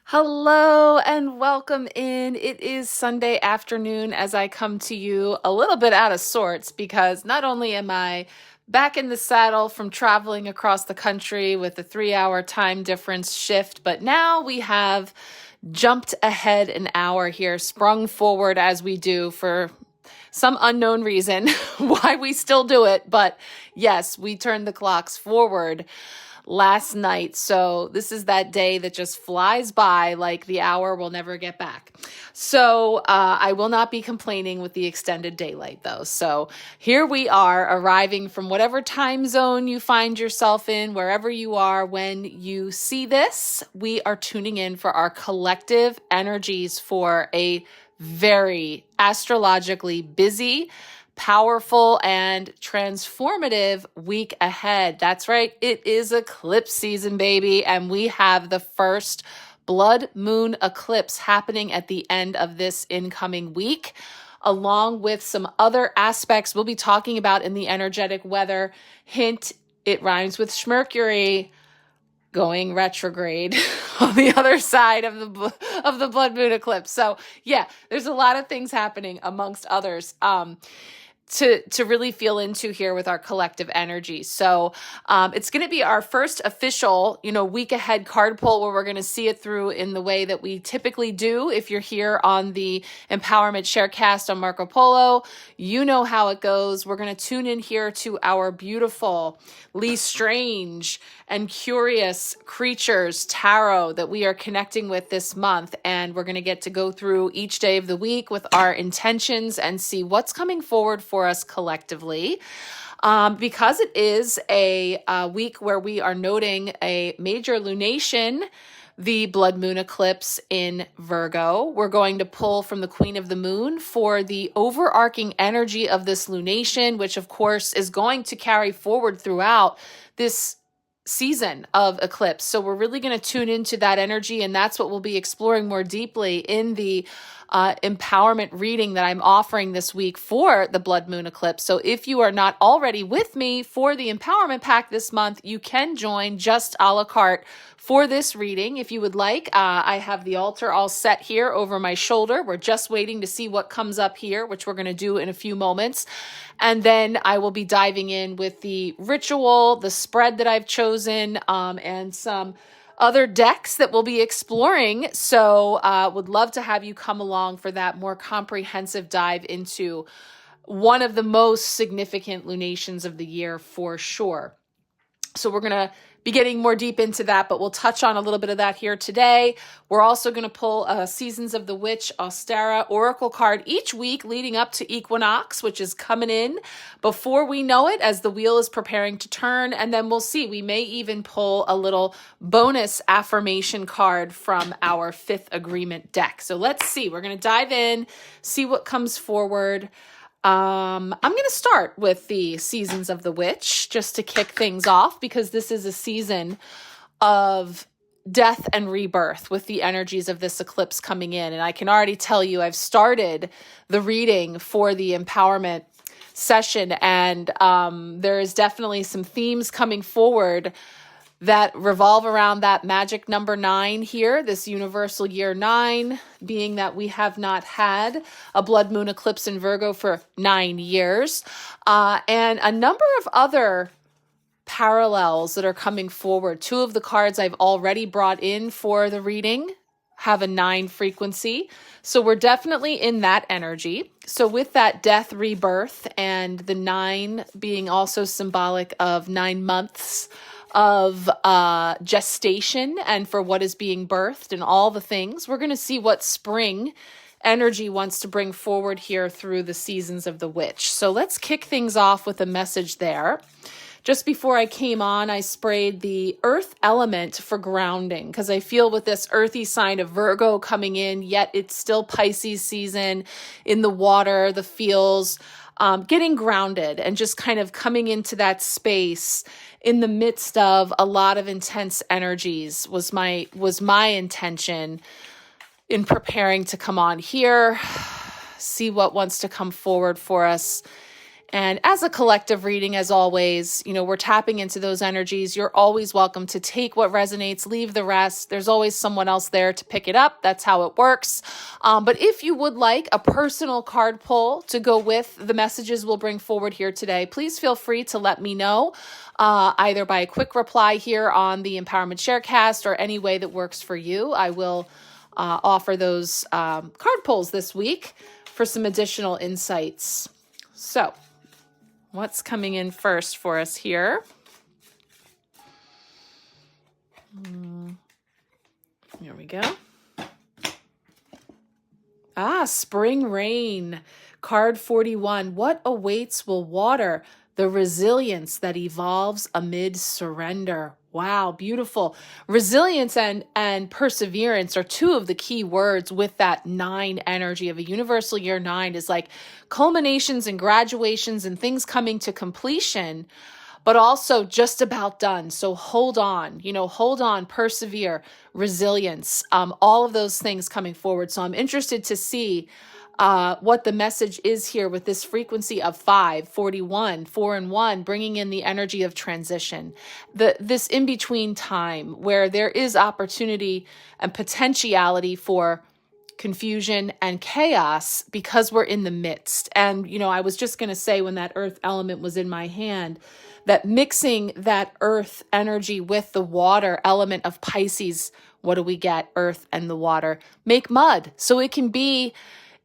Hello and welcome in. It is Sunday afternoon as I come to you a little bit out of sorts because not only am I back in the saddle from traveling across the country with a 3-hour time difference shift, but now we have jumped ahead an hour here, sprung forward as we do for some unknown reason why we still do it. But yes, we turned the clocks forward last night. So this is that day that just flies by like the hour will never get back. So I will not be complaining with the extended daylight though. So here we are arriving from whatever time zone you find yourself in, wherever you are when you see this. We are tuning in for our collective energies for a very astrologically busy, powerful, and transformative week ahead. That's right. It is eclipse season, baby. And we have the first blood moon eclipse happening at the end of this incoming week, along with some other aspects we'll be talking about in the energetic weather. Hint, it rhymes with Mercury going retrograde on the other side of the blood moon eclipse. So yeah, there's a lot of things happening amongst others to really feel into here with our collective energy. So it's going to be our first official, week ahead card pull where we're going to see it through in the way that we typically do. If you're here on the Empowerment Sharecast on Marco Polo, you know how it goes. We're going to tune in here to our beautifully strange and curious creatures tarot that we are connecting with this month. And we're going to get to go through each day of the week with our intentions and see what's coming forward for us collectively. Because it is a week where we are noting a major lunation, the blood moon eclipse in Virgo. We're going to pull from the Queen of the Moon for the overarching energy of this lunation, which of course is going to carry forward throughout this season of eclipse. So we're really going to tune into that energy, and that's what we'll be exploring more deeply in the empowerment reading that I'm offering this week for the blood moon eclipse. So if you are not already with me for the empowerment pack this month, you can join just a la carte for this reading if you would like. I have the altar all set here over my shoulder. We're just waiting to see what comes up here, which we're going to do in a few moments. And then I will be diving in with the ritual, the spread that I've chosen, and some other decks that we'll be exploring. So would love to have you come along for that more comprehensive dive into one of the most significant lunations of the year for sure. So we're going to be getting more deep into that, but we'll touch on a little bit of that here today. We're also going to pull a Seasons of the Witch Ostara Oracle card each week leading up to equinox, which is coming in before we know it as the wheel is preparing to turn. And then we'll see, we may even pull a little bonus affirmation card from our Fifth Agreement deck. So let's see, we're going to dive in, see what comes forward. I'm going to start with the Seasons of the Witch just to kick things off because this is a season of death and rebirth with the energies of this eclipse coming in. And I can already tell you I've started the reading for the empowerment session, and there is definitely some themes coming forward that revolve around that magic number 9 here, this universal year 9, being that we have not had a blood moon eclipse in Virgo for 9 years, and a number of other parallels that are coming forward. 2 of the cards I've already brought in for the reading have a 9 frequency. So we're definitely in that energy. So with that death, rebirth, and the 9 being also symbolic of 9 months of gestation and for what is being birthed and all the things, we're going to see what spring energy wants to bring forward here through the Seasons of the Witch. So let's kick things off with a message there. Just before I came on, I sprayed the earth element for grounding because I feel with this earthy sign of Virgo coming in, yet it's still Pisces season in the water, the feels, getting grounded and just kind of coming into that space in the midst of a lot of intense energies was my intention in preparing to come on here, see what wants to come forward for us, And as a collective reading, as always, we're tapping into those energies. You're always welcome to take what resonates, leave the rest. There's always someone else there to pick it up. That's how it works. But if you would like a personal card pull to go with the messages we'll bring forward here today, please feel free to let me know, either by a quick reply here on the Empowerment Sharecast or any way that works for you. I will offer those card pulls this week for some additional insights. So, what's coming in first for us here? Here we go. Spring rain. Card 41. What awaits will water the resilience that evolves amid surrender. Wow, beautiful. Resilience and perseverance are two of the key words with that 9 energy of a universal year 9 is like culminations and graduations and things coming to completion, but also just about done. So hold on, persevere, resilience, all of those things coming forward. So I'm interested to see what the message is here with this frequency of 5, 41, 4 and 1, bringing in the energy of transition, this in-between time where there is opportunity and potentiality for confusion and chaos because we're in the midst. And, I was just going to say when that earth element was in my hand, that mixing that earth energy with the water element of Pisces, what do we get? Earth and the water make mud. So it can be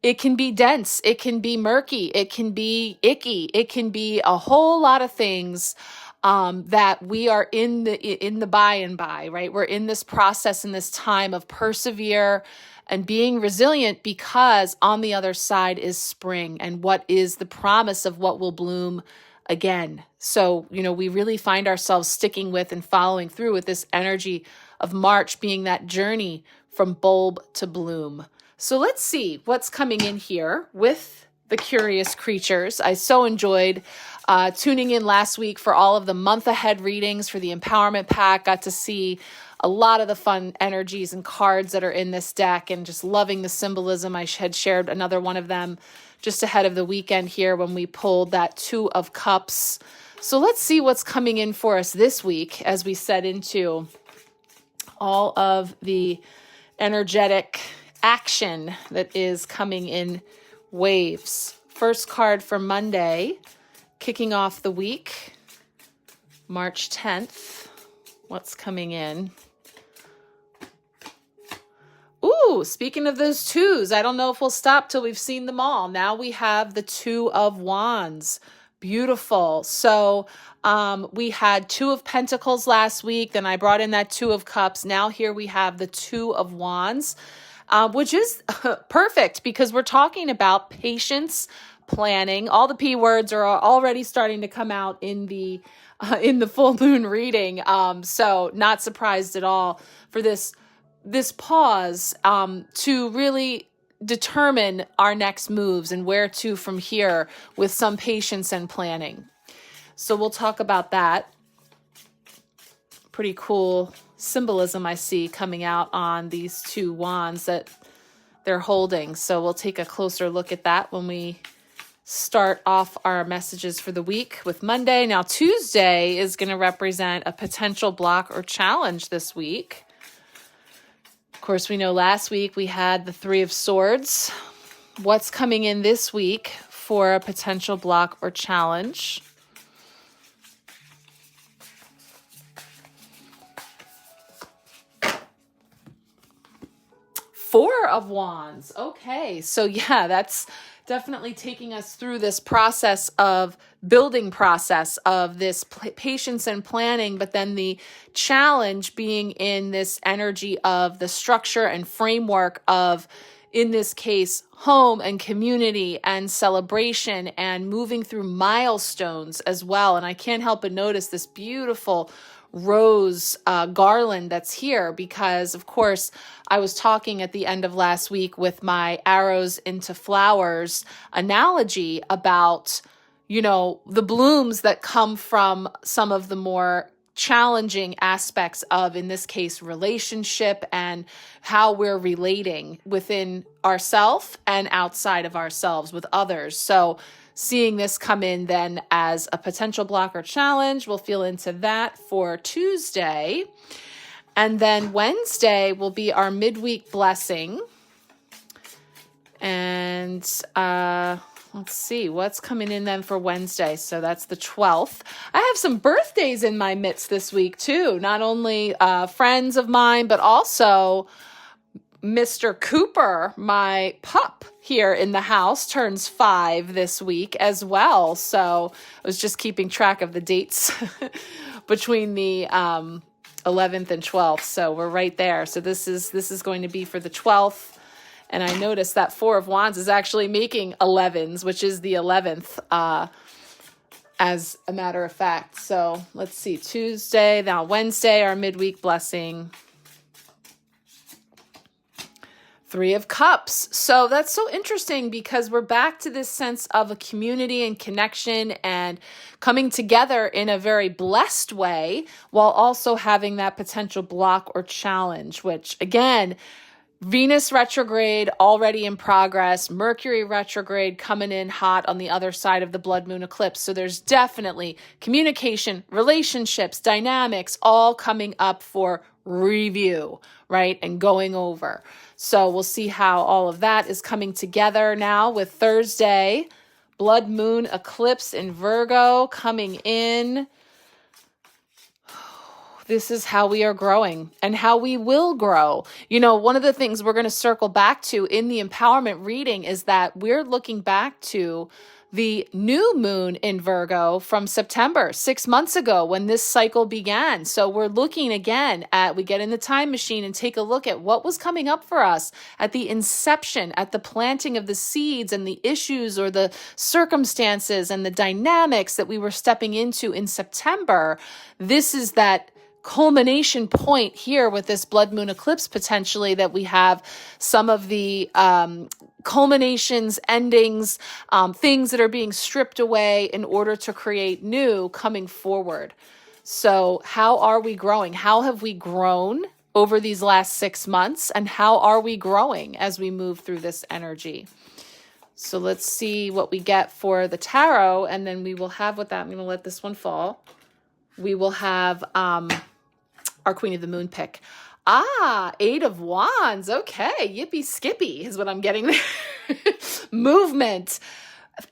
dense, it can be murky, it can be icky, it can be a whole lot of things that we are in the by and by, right? We're in this process, in this time of persevere and being resilient, because on the other side is spring and what is the promise of what will bloom again. So, we really find ourselves sticking with and following through with this energy of March being that journey from bulb to bloom. So let's see what's coming in here with the curious creatures. I so enjoyed tuning in last week for all of the month ahead readings for the Empowerment Pack. Got to see a lot of the fun energies and cards that are in this deck and just loving the symbolism. I had shared another one of them just ahead of the weekend here when we pulled that 2 of Cups. So let's see what's coming in for us this week as we set into all of the energetic action that is coming in waves. First card for Monday, kicking off the week, March 10th. What's coming in? Ooh, speaking of those 2s, I don't know if we'll stop till we've seen them all. Now we have the 2 of Wands. Beautiful. So we had 2 of Pentacles last week. Then I brought in that 2 of Cups. Now here we have the 2 of Wands. Which is perfect because we're talking about patience, planning. All the P words are already starting to come out in the full moon reading. So not surprised at all for this pause to really determine our next moves and where to from here with some patience and planning. So we'll talk about that. Pretty cool symbolism I see coming out on these 2 wands that they're holding. So we'll take a closer look at that when we start off our messages for the week with Monday. Now Tuesday is going to represent a potential block or challenge this week. Of course, we know last week we had the 3 of Swords. What's coming in this week for a potential block or challenge? 4 of Wands. Okay, so yeah, that's definitely taking us through this process of building process of this patience and planning, but then the challenge being in this energy of the structure and framework of, in this case, home and community and celebration and moving through milestones as well. And I can't help but notice this beautiful rose garland that's here because, of course, I was talking at the end of last week with my arrows into flowers analogy about, the blooms that come from some of the more challenging aspects of, in this case, relationship and how we're relating within ourselves and outside of ourselves with others. So seeing this come in then as a potential block or challenge. We'll feel into that for Tuesday. And then Wednesday will be our midweek blessing. And let's see what's coming in then for Wednesday. So that's the 12th. I have some birthdays in my midst this week too. Not only friends of mine, but also Mr. Cooper, my pup here in the house, turns 5 this week as well. So I was just keeping track of the dates between the 11th and 12th. So we're right there. So this is going to be for the 12th. And I noticed that 4 of Wands is actually making 11s, which is the 11th, as a matter of fact. So let's see, Tuesday, now Wednesday, our midweek blessing. 3 of Cups. So that's so interesting because we're back to this sense of a community and connection and coming together in a very blessed way while also having that potential block or challenge, which again, Venus retrograde already in progress, Mercury retrograde coming in hot on the other side of the blood moon eclipse. So there's definitely communication, relationships, dynamics, all coming up for review, right? And going over. So we'll see how all of that is coming together now with Thursday, blood moon eclipse in Virgo coming in. This is how we are growing and how we will grow. You know, one of the things we're going to circle back to in the empowerment reading is that we're looking back to the new moon in Virgo from September, 6 months ago when this cycle began. So we're looking again at, we get in the time machine and take a look at what was coming up for us at the inception, at the planting of the seeds and the issues or the circumstances and the dynamics that we were stepping into in September. This is that culmination point here with this blood moon eclipse potentially that we have some of the culminations, endings, things that are being stripped away in order to create new coming forward. So how are we growing? How have we grown over these last 6 months? And how are we growing as we move through this energy? So let's see what we get for the tarot. And then we will have with that, I'm going to let this one fall. We will have our Queen of the Moon pick. 8 of Wands. Okay, yippee skippy is what I'm getting there. Movement,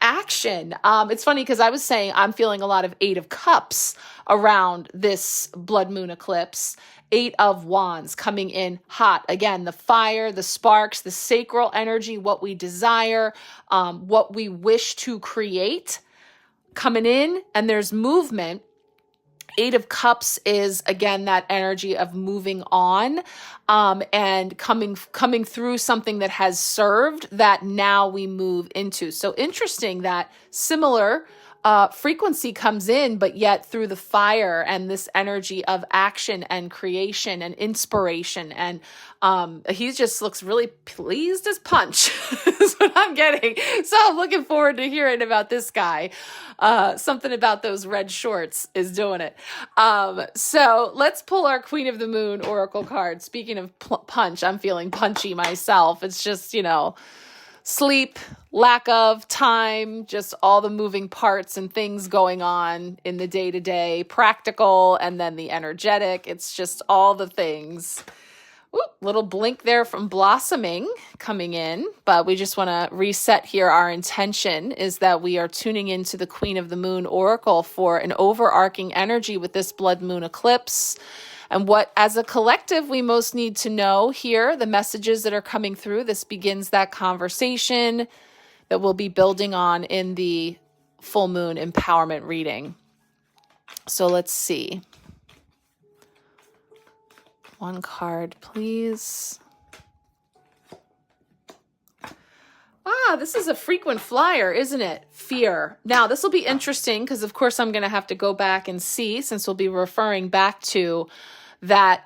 action. It's funny because I was saying I'm feeling a lot of 8 of Cups around this blood moon eclipse. 8 of Wands coming in hot. Again, the fire, the sparks, the sacral energy, what we desire, what we wish to create coming in, and there's movement. 8 of Cups is, again, that energy of moving on and coming through something that has served that now we move into. So interesting that similar frequency comes in, but yet through the fire and this energy of action and creation and inspiration. And he just looks really pleased as punch is what I'm getting. So I'm looking forward to hearing about this guy. Something about those red shorts is doing it. So let's pull our Queen of the Moon Oracle card. Speaking of punch, I'm feeling punchy myself. It's just, sleep, lack of time, just all the moving parts and things going on in the day-to-day, practical, and then the energetic. It's just all the things. Oop, little blink there from Blossoming coming in, but we just want to reset here. Our intention is that we are tuning into the Queen of the Moon Oracle for an overarching energy with this blood moon eclipse. And what, as a collective, we most need to know here, the messages that are coming through. This begins that conversation that we'll be building on in the full moon empowerment reading. So let's see. One card, please. This is a frequent flyer, isn't it? Fear. Now, this will be interesting because, of course, I'm going to have to go back and see, since we'll be referring back to that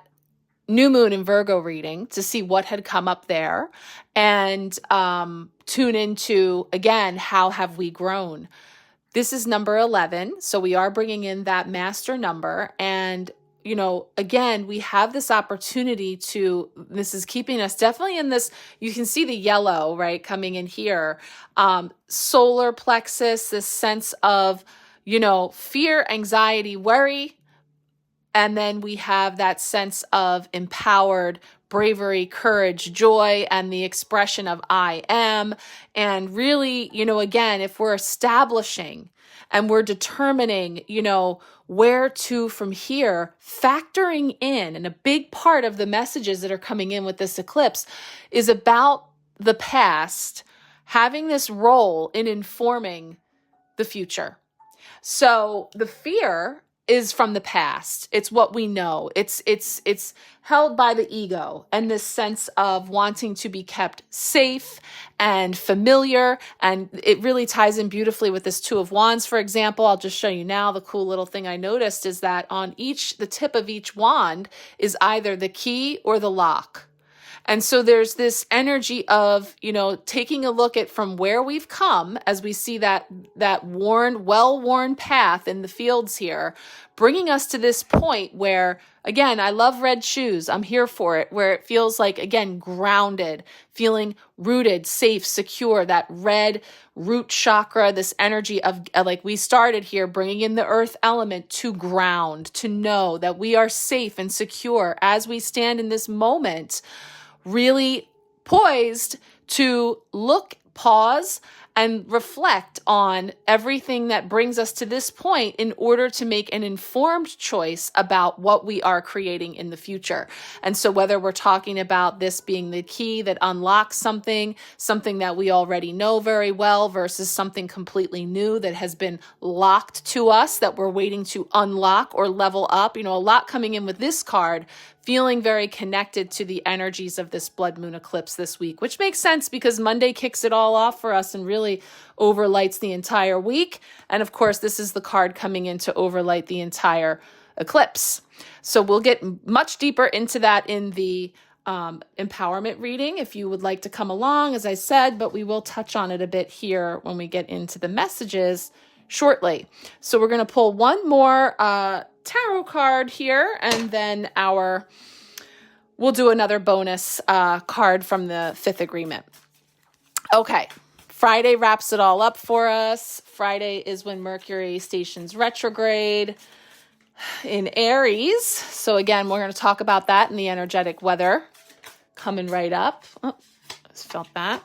new moon in Virgo reading to see what had come up there and tune into, again, how have we grown? This is number 11, so we are bringing in that master number, and again, we have this opportunity this is keeping us definitely in this, you can see the yellow, right, coming in here, solar plexus, this sense of, fear, anxiety, worry. And then we have that sense of empowered bravery, courage, joy, and the expression of I am. And really, again, if we're establishing and we're determining, where to from here, factoring in, and a big part of the messages that are coming in with this eclipse is about the past having this role in informing the future. So the fear is from the past. It's what we know. It's held by the ego and this sense of wanting to be kept safe and familiar. And it really ties in beautifully with this Two of Wands, for example. I'll just show you now. The cool little thing I noticed is that on the tip of each wand is either the key or the lock. And so there's this energy of, taking a look at from where we've come as we see that well-worn path in the fields here, bringing us to this point where, again, I love red shoes. I'm here for it, where it feels like, again, grounded, feeling rooted, safe, secure, that red root chakra, this energy of, like we started here, bringing in the earth element to ground, to know that we are safe and secure as we stand in this moment, really poised to look, pause, and reflect on everything that brings us to this point in order to make an informed choice about what we are creating in the future. And so whether we're talking about this being the key that unlocks something that we already know very well versus something completely new that has been locked to us that we're waiting to unlock or level up, a lot coming in with this card, feeling very connected to the energies of this blood moon eclipse this week, which makes sense because Monday kicks it all off for us and really overlights the entire week. And of course, this is the card coming in to overlight the entire eclipse. So we'll get much deeper into that in the empowerment reading if you would like to come along, as I said, but we will touch on it a bit here when we get into the messages shortly. So we're going to pull one more tarot card here, and then we'll do another bonus card from the fifth agreement. Okay, Friday wraps it all up for us. Friday is when Mercury stations retrograde in Aries. So again, we're going to talk about that in the energetic weather coming right up. Oh, just felt that.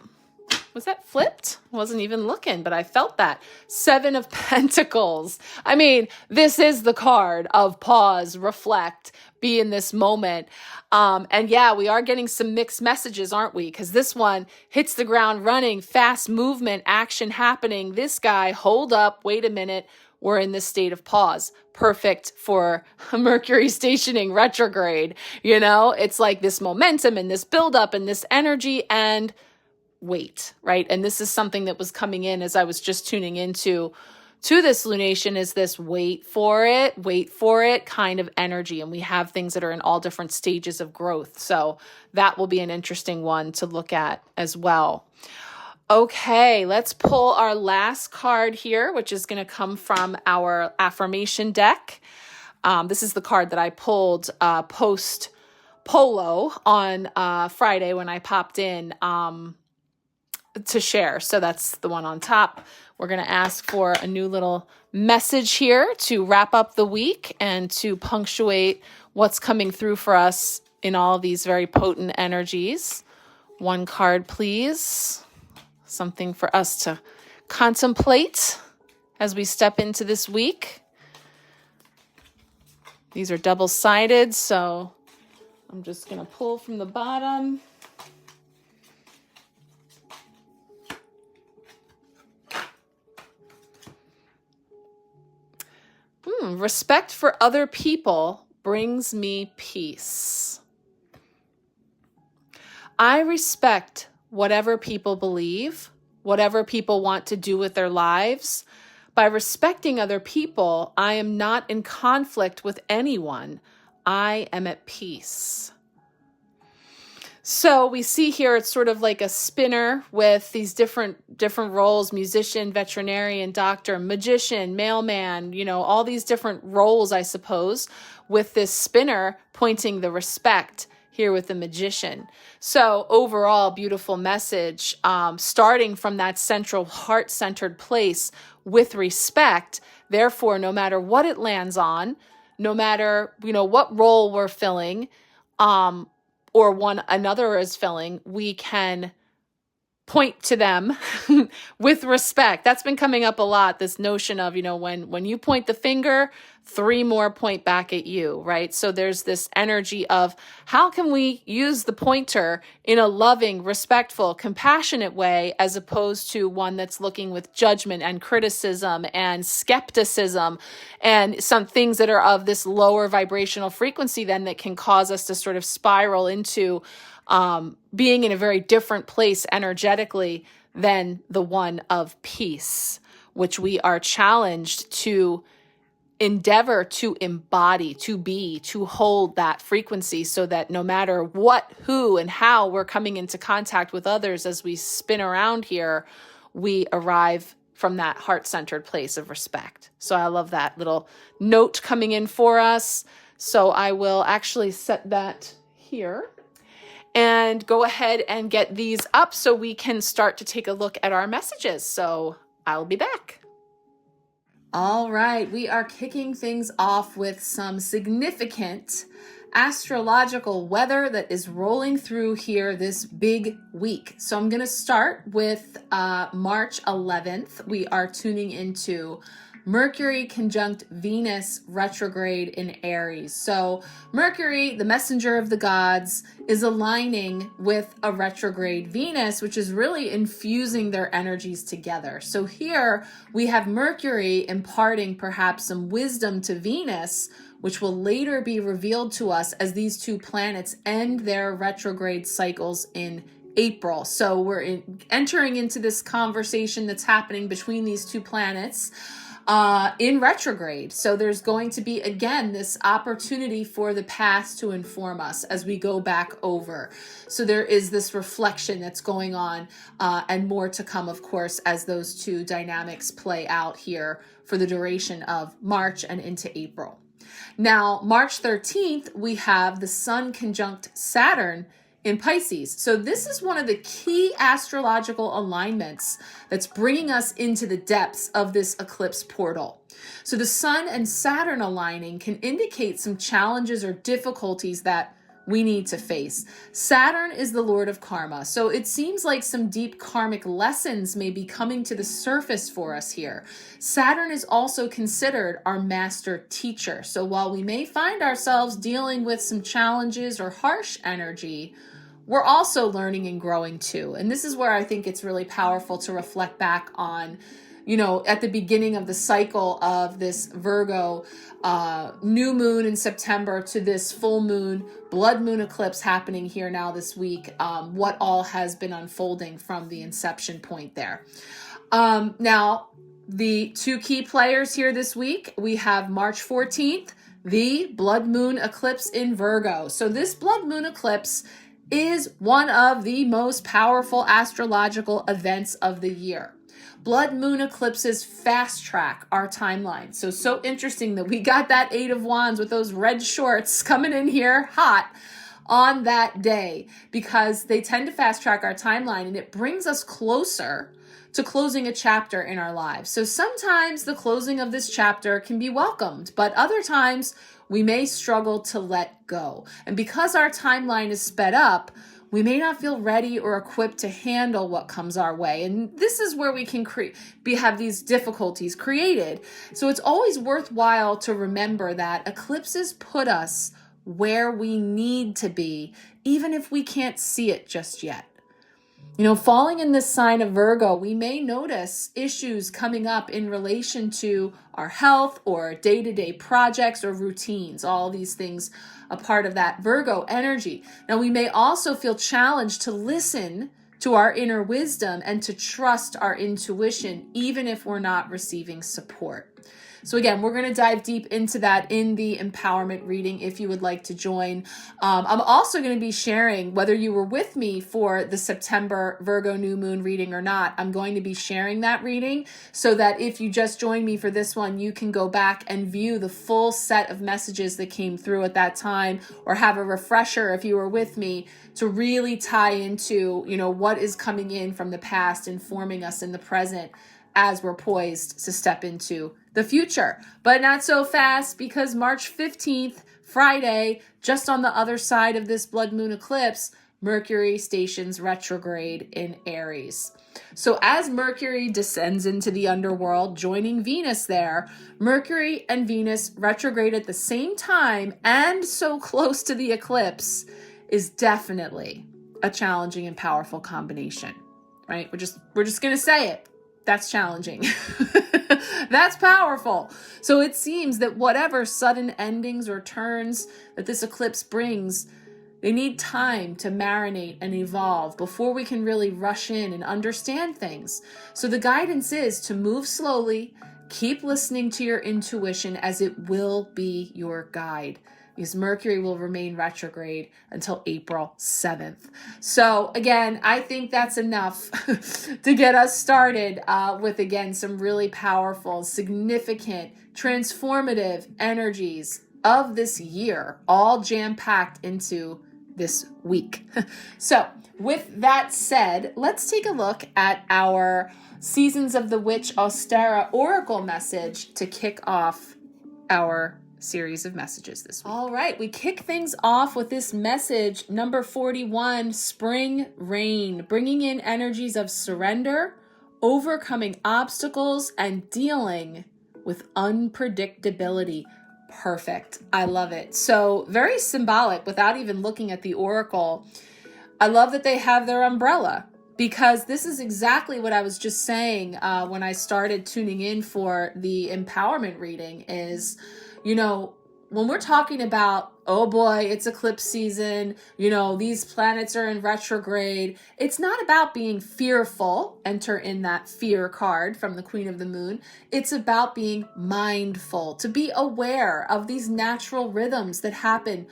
Was that flipped? I wasn't even looking, but I felt that. 7 of Pentacles. I mean, this is the card of pause, reflect, be in this moment. And yeah, we are getting some mixed messages, aren't we? Because this one hits the ground running, fast movement, action happening. This guy, hold up, wait a minute. We're in this state of pause. Perfect for Mercury stationing retrograde. It's like this momentum and this buildup and this energy and wait, right? And this is something that was coming in as I was just tuning into this lunation, is this wait for it kind of energy. And we have things that are in all different stages of growth. So that will be an interesting one to look at as well. Okay, let's pull our last card here, which is going to come from our affirmation deck. This is the card that I pulled post polo on Friday when I popped in to share. So that's the one on top. We're going to ask for a new little message here to wrap up the week and to punctuate what's coming through for us in all of these very potent energies. One card, please. Something for us to contemplate as we step into this week. These are double-sided, so I'm just going to pull from the bottom. Respect for other people brings me peace. I respect whatever people believe, whatever people want to do with their lives. By respecting other people, I am not in conflict with anyone. I am at peace. So we see here it's sort of like a spinner with these different roles: musician, veterinarian, doctor, magician, mailman, all these different roles, I suppose, with this spinner pointing the respect here with the magician. So overall, beautiful message, starting from that central heart-centered place with respect. Therefore, no matter what it lands on, no matter, what role we're filling, or one another is filling, we can point to them with respect. That's been coming up a lot, this notion of, when you point the finger, 3 more point back at you, right? So there's this energy of how can we use the pointer in a loving, respectful, compassionate way, as opposed to one that's looking with judgment and criticism and skepticism and some things that are of this lower vibrational frequency then that can cause us to sort of spiral into being in a very different place energetically than the one of peace, which we are challenged to endeavor to embody, to be, to hold that frequency, so that no matter what, who, and how we're coming into contact with others as we spin around here, we arrive from that heart-centered place of respect. So I love that little note coming in for us. So I will actually set that here and go ahead and get these up so we can start to take a look at our messages. So I'll be back. All right, we are kicking things off with some significant astrological weather that is rolling through here this big week. So I'm going to start with March 11th. We are tuning into Mercury conjunct Venus retrograde in Aries. So Mercury, the messenger of the gods, is aligning with a retrograde Venus, which is really infusing their energies together. So here we have Mercury imparting perhaps some wisdom to Venus, which will later be revealed to us as these two planets end their retrograde cycles in April. So we're entering into this conversation that's happening between these two planets in retrograde. So there's going to be, again, this opportunity for the past to inform us as we go back over. So there is this reflection that's going on, and more to come, of course, as those two dynamics play out here for the duration of March and into April. Now, March 13th, we have the Sun conjunct Saturn in Pisces. So this is one of the key astrological alignments that's bringing us into the depths of this eclipse portal. So the Sun and Saturn aligning can indicate some challenges or difficulties that we need to face. Saturn is the Lord of karma, so it seems like some deep karmic lessons may be coming to the surface for us here. Saturn is also considered our master teacher. So while we may find ourselves dealing with some challenges or harsh energy, we're also learning and growing too. And this is where I think it's really powerful to reflect back on, at the beginning of the cycle of this Virgo new moon in September to this full moon, blood moon eclipse happening here now this week, what all has been unfolding from the inception point there. Now, the two key players here this week, we have March 14th, the blood moon eclipse in Virgo. So this blood moon eclipse is one of the most powerful astrological events of the year. Blood moon eclipses fast track our timeline. So interesting that we got that 8 of Wands with those red shorts coming in here hot on that day, because they tend to fast track our timeline and it brings us closer to closing a chapter in our lives. So sometimes the closing of this chapter can be welcomed, but other times we may struggle to let go. And because our timeline is sped up, we may not feel ready or equipped to handle what comes our way. And this is where we can have these difficulties created. So it's always worthwhile to remember that eclipses put us where we need to be, even if we can't see it just yet. Falling in this sign of Virgo, we may notice issues coming up in relation to our health or day-to-day projects or routines, all these things a part of that Virgo energy. Now, we may also feel challenged to listen to our inner wisdom and to trust our intuition, even if we're not receiving support. So again, we're going to dive deep into that in the empowerment reading if you would like to join. I'm also going to be sharing, whether you were with me for the September Virgo new moon reading or not, I'm going to be sharing that reading so that if you just joined me for this one, you can go back and view the full set of messages that came through at that time, or have a refresher if you were with me to really tie into, what is coming in from the past, informing us in the present as we're poised to step into the future. But not so fast, because March 15th, Friday, just on the other side of this blood moon eclipse, Mercury stations retrograde in Aries. So as Mercury descends into the underworld, joining Venus there, Mercury and Venus retrograde at the same time and so close to the eclipse is definitely a challenging and powerful combination, right? We're just going to say it. That's challenging. That's powerful. So it seems that whatever sudden endings or turns that this eclipse brings, they need time to marinate and evolve before we can really rush in and understand things. So the guidance is to move slowly, keep listening to your intuition, as it will be your guide, because Mercury will remain retrograde until April 7th. So again, I think that's enough to get us started with, again, some really powerful, significant, transformative energies of this year, all jam-packed into this week. So with that said, let's take a look at our Seasons of the Witch Ostara Oracle message to kick off our series of messages this week. All right, we kick things off with this message, number 41, Spring Rain, bringing in energies of surrender, overcoming obstacles, and dealing with unpredictability. Perfect. I love it. So very symbolic without even looking at the oracle. I love that they have their umbrella, because this is exactly what I was just saying when I started tuning in for the empowerment reading is, when we're talking about, oh boy, it's eclipse season, these planets are in retrograde, it's not about being fearful, enter in that fear card from the Queen of the Moon. It's about being mindful, to be aware of these natural rhythms that happen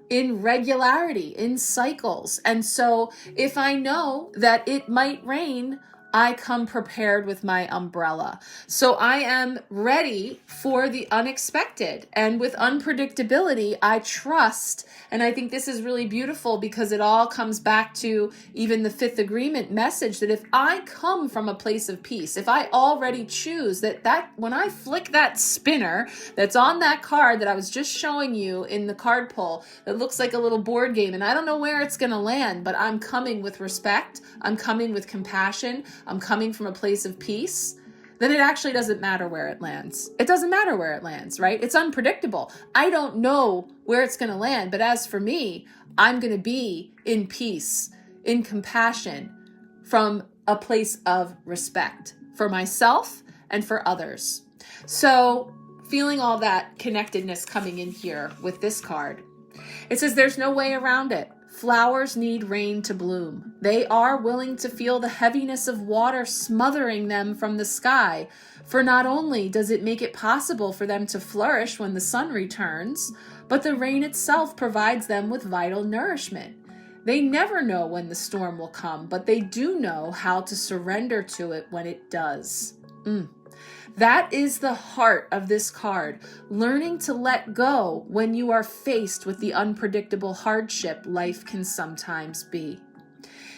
in regularity, in cycles. And so if I know that it might rain, I come prepared with my umbrella. So I am ready for the unexpected. And with unpredictability, I trust. And I think this is really beautiful, because it all comes back to even the fifth agreement message, that if I come from a place of peace, if I already choose that when I flick that spinner that's on that card that I was just showing you in the card pull, that looks like a little board game, and I don't know where it's going to land, but I'm coming with respect, I'm coming with compassion, I'm coming from a place of peace, then it actually doesn't matter where it lands. It doesn't matter where it lands, right? It's unpredictable. I don't know where it's going to land, but as for me, I'm going to be in peace, in compassion, from a place of respect for myself and for others. So feeling all that connectedness coming in here with this card, it says there's no way around it. Flowers need rain to bloom. They are willing to feel the heaviness of water smothering them from the sky, for not only does it make it possible for them to flourish when the sun returns, but the rain itself provides them with vital nourishment. They never know when the storm will come, but they do know how to surrender to it when it does. That is the heart of this card, learning to let go when you are faced with the unpredictable hardship life can sometimes be.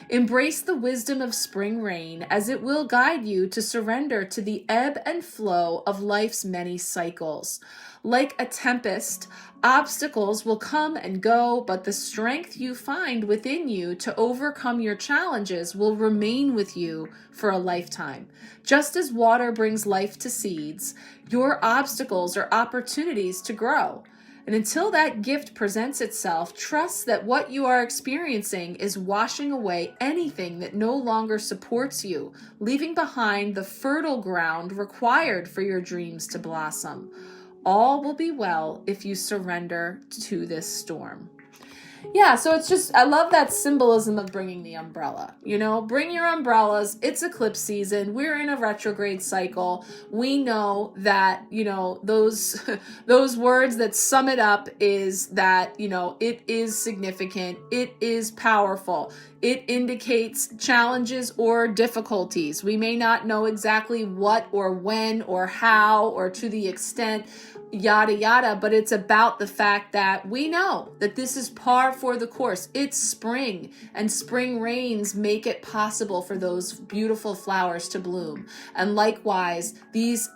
Embrace the wisdom of spring rain, as it will guide you to surrender to the ebb and flow of life's many cycles. Like a tempest, obstacles will come and go, but the strength you find within you to overcome your challenges will remain with you for a lifetime. Just as water brings life to seeds, your obstacles are opportunities to grow. And until that gift presents itself, trust that what you are experiencing is washing away anything that no longer supports you, leaving behind the fertile ground required for your dreams to blossom. All will be well if you surrender to this storm. Yeah, so it's just, I love that symbolism of bringing the umbrella. You know, bring your umbrellas. It's eclipse season. We're in a retrograde cycle. We know that, you know, those those words that sum it up is that, you know, it is significant. It is powerful. It indicates challenges or difficulties. We may not know exactly what or when or how or to the extent, yada yada, but it's about the fact that we know that this is par for the course. It's spring, and spring rains make it possible for those beautiful flowers to bloom. And likewise, these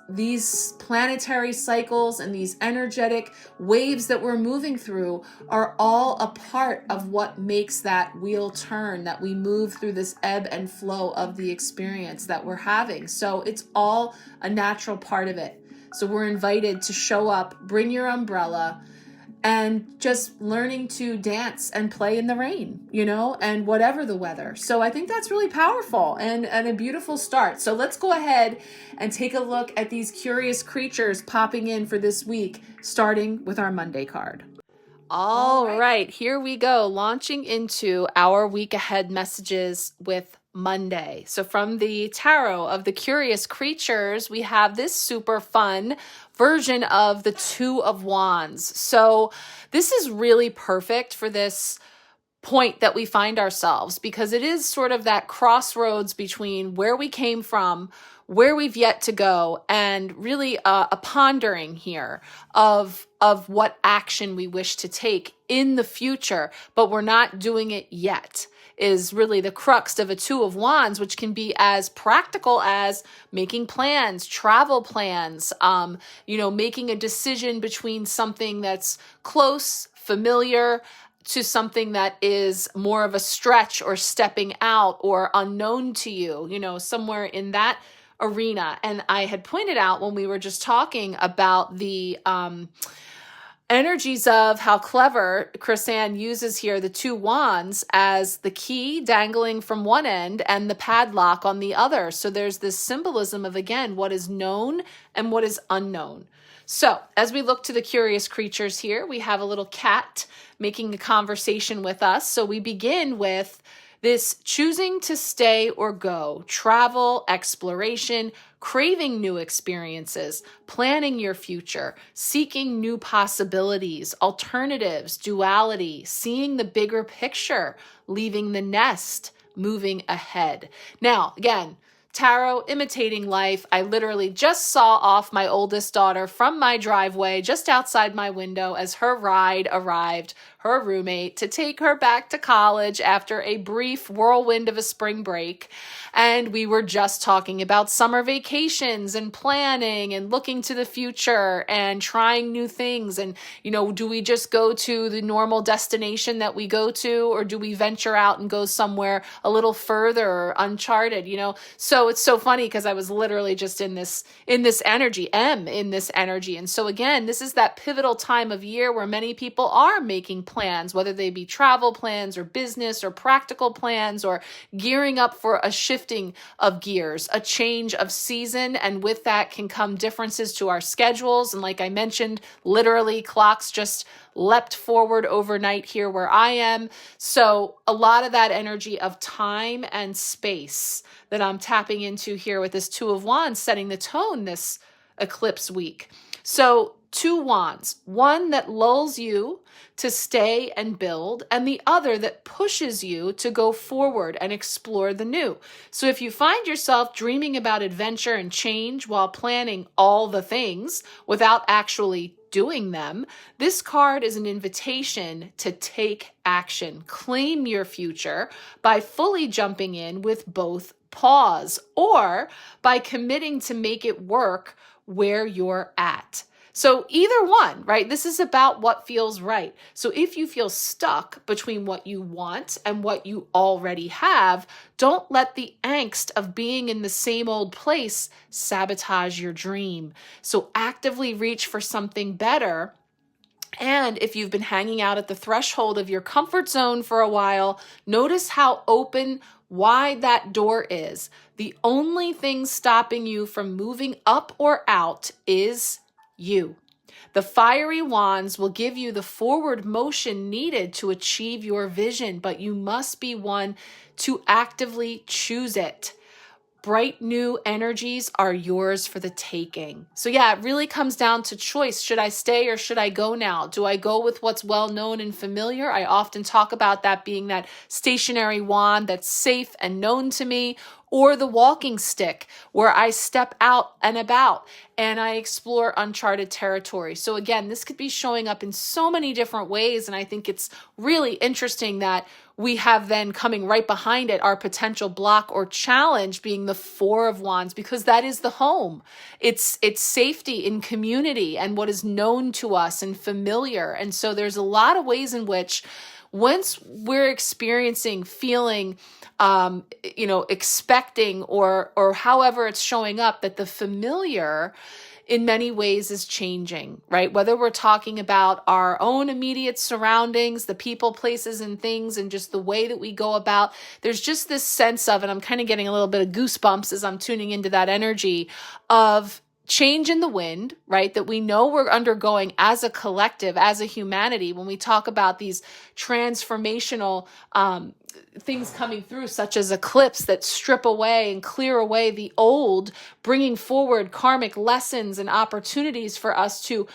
planetary cycles and these energetic waves that we're moving through are all a part of what makes that wheel turn, that we move through this ebb and flow of the experience that we're having. So it's all a natural part of it. So we're invited to show up, bring your umbrella, and just learning to dance and play in the rain, you know, and whatever the weather. So I think that's really powerful and a beautiful start. So let's go ahead and take a look at these curious creatures popping in for this week, starting with our Monday card. All right, here we go, launching into our week ahead messages with Monday. So from the tarot of the curious creatures, we have this super fun version of the Two of Wands. So this is really perfect for this point that we find ourselves, because it is sort of that crossroads between where we came from, where we've yet to go, and really a pondering here of what action we wish to take in the future, but we're not doing it yet, is really the crux of a Two of Wands, which can be as practical as making plans, travel plans, you know, making a decision between something that's close, familiar, to something that is more of a stretch or stepping out or unknown to you, you know, somewhere in that arena. And I had pointed out when we were just talking about the energies of how clever 𝓘𝓷𝓽𝓾 uses here the two wands as the key dangling from one end and the padlock on the other. So there's this symbolism of, again, what is known and what is unknown. So as we look to the curious creatures here, we have a little cat making a conversation with us. So we begin with this choosing to stay or go, travel, exploration, craving new experiences, planning your future, seeking new possibilities, alternatives, duality, seeing the bigger picture, leaving the nest, moving ahead. Now, again, tarot imitating life. I literally just saw off my oldest daughter from my driveway just outside my window as her ride arrived, her roommate, to take her back to college after a brief whirlwind of a spring break. And we were just talking about summer vacations and planning and looking to the future and trying new things. And, you know, do we just go to the normal destination that we go to, or do we venture out and go somewhere a little further or uncharted, you know? So it's so funny because I was literally just in this energy, in this energy. And so again, this is that pivotal time of year where many people are making plans, whether they be travel plans or business or practical plans, or gearing up for a shifting of gears, a change of season. And with that can come differences to our schedules. And like I mentioned, literally clocks just leapt forward overnight here where I am. So a lot of that energy of time and space that I'm tapping into here with this Two of Wands, setting the tone this eclipse week. So two wands, one that lulls you to stay and build, and the other that pushes you to go forward and explore the new. So if you find yourself dreaming about adventure and change while planning all the things without actually doing them, this card is an invitation to take action, claim your future by fully jumping in with both paws, or by committing to make it work where you're at. So either one, right? This is about what feels right. So if you feel stuck between what you want and what you already have, don't let the angst of being in the same old place sabotage your dream. So actively reach for something better. And if you've been hanging out at the threshold of your comfort zone for a while, notice how open wide that door is. The only thing stopping you from moving up or out is you. The fiery wands will give you the forward motion needed to achieve your vision, but you must be one to actively choose it. Bright new energies are yours for the taking. So yeah, it really comes down to choice. Should I stay or should I go now? Do I go with what's well known and familiar? I often talk about that being that stationary wand that's safe and known to me, or the walking stick where I step out and about and I explore uncharted territory. So again, this could be showing up in so many different ways. And I think it's really interesting that we have then coming right behind it our potential block or challenge being the Four of Wands, because that is the home. It's safety in community and what is known to us and familiar. And so there's a lot of ways in which once we're experiencing, feeling, expecting or however it's showing up, that the familiar in many ways is changing, right? Whether we're talking about our own immediate surroundings, the people, places, and things, and just the way that we go about, there's just this sense of, and I'm kind of getting a little bit of goosebumps as I'm tuning into that energy of change in the wind, right? That we know we're undergoing as a collective, as a humanity, when we talk about these transformational things coming through, such as eclipse that strip away and clear away the old, bringing forward karmic lessons and opportunities for us to,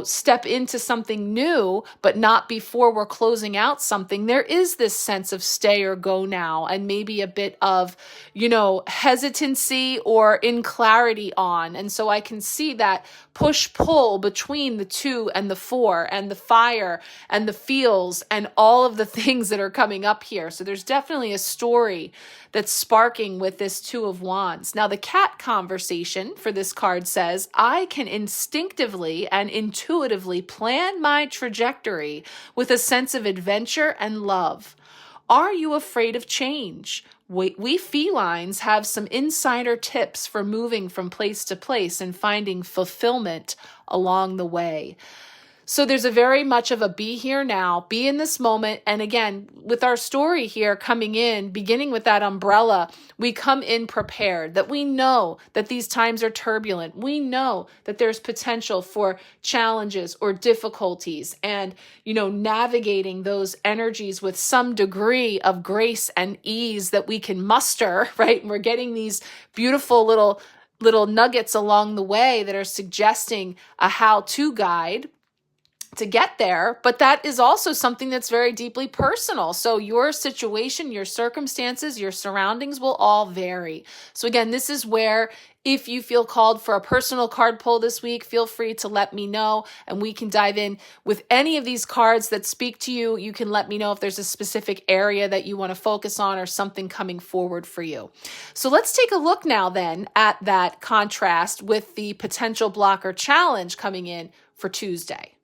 step into something new, but not before we're closing out something. There is this sense of stay or go now, and maybe a bit of, hesitancy or in clarity on. And so I can see that push-pull between the 2 and the 4 and the fire and the feels and all of the things that are coming up here. So there's definitely a story that's sparking with this 2 of Wands. Now, the cat conversation for this card says, I can instinctively and intuitively plan my trajectory with a sense of adventure and love. Are you afraid of change? We felines have some insider tips for moving from place to place and finding fulfillment along the way. So there's a very much of a be here now, be in this moment. And again, with our story here coming in, beginning with that umbrella, we come in prepared, that we know that these times are turbulent. We know that there's potential for challenges or difficulties and, navigating those energies with some degree of grace and ease that we can muster, right? And we're getting these beautiful little nuggets along the way that are suggesting a how-to guide to get there, but that is also something that's very deeply personal. So your situation, your circumstances, your surroundings will all vary. So again, this is where if you feel called for a personal card pull this week, feel free to let me know and we can dive in with any of these cards that speak to you. You can let me know if there's a specific area that you want to focus on or something coming forward for you. So let's take a look now then at that contrast with the potential blocker challenge coming in for Tuesday.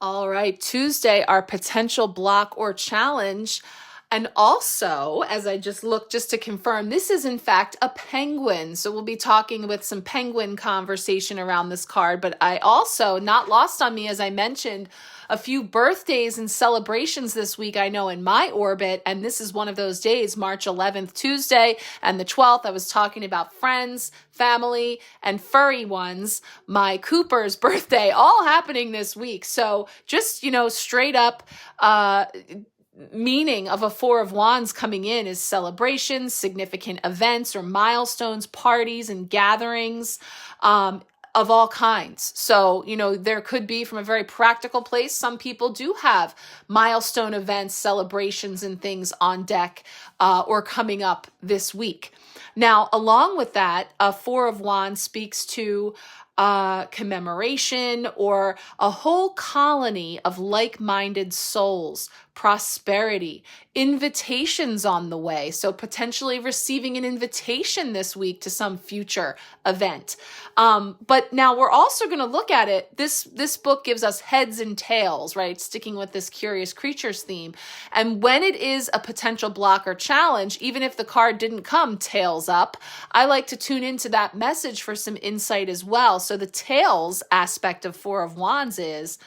All right, Tuesday, our potential block or challenge. And also, as I just look just to confirm, this is in fact a penguin. So we'll be talking with some penguin conversation around this card. But I also, not lost on me, as I mentioned, a few birthdays and celebrations this week I know in my orbit. And this is one of those days, March 11th, Tuesday, and the 12th. I was talking about friends, family, and furry ones. My Cooper's birthday, all happening this week. So just, straight up, meaning of a 4 of Wands coming in is celebrations, significant events or milestones, parties and gatherings of all kinds. So, there could be from a very practical place. Some people do have milestone events, celebrations and things on deck or coming up this week. Now, along with that, a 4 of Wands speaks to commemoration or a whole colony of like-minded souls, prosperity, invitations on the way. So potentially receiving an invitation this week to some future event. But now we're also going to look at it. This book gives us heads and tails, right? Sticking with this curious creatures theme. And when it is a potential block or challenge, even if the card didn't come tails up, I like to tune into that message for some insight as well. So the tails aspect of 4 of Wands is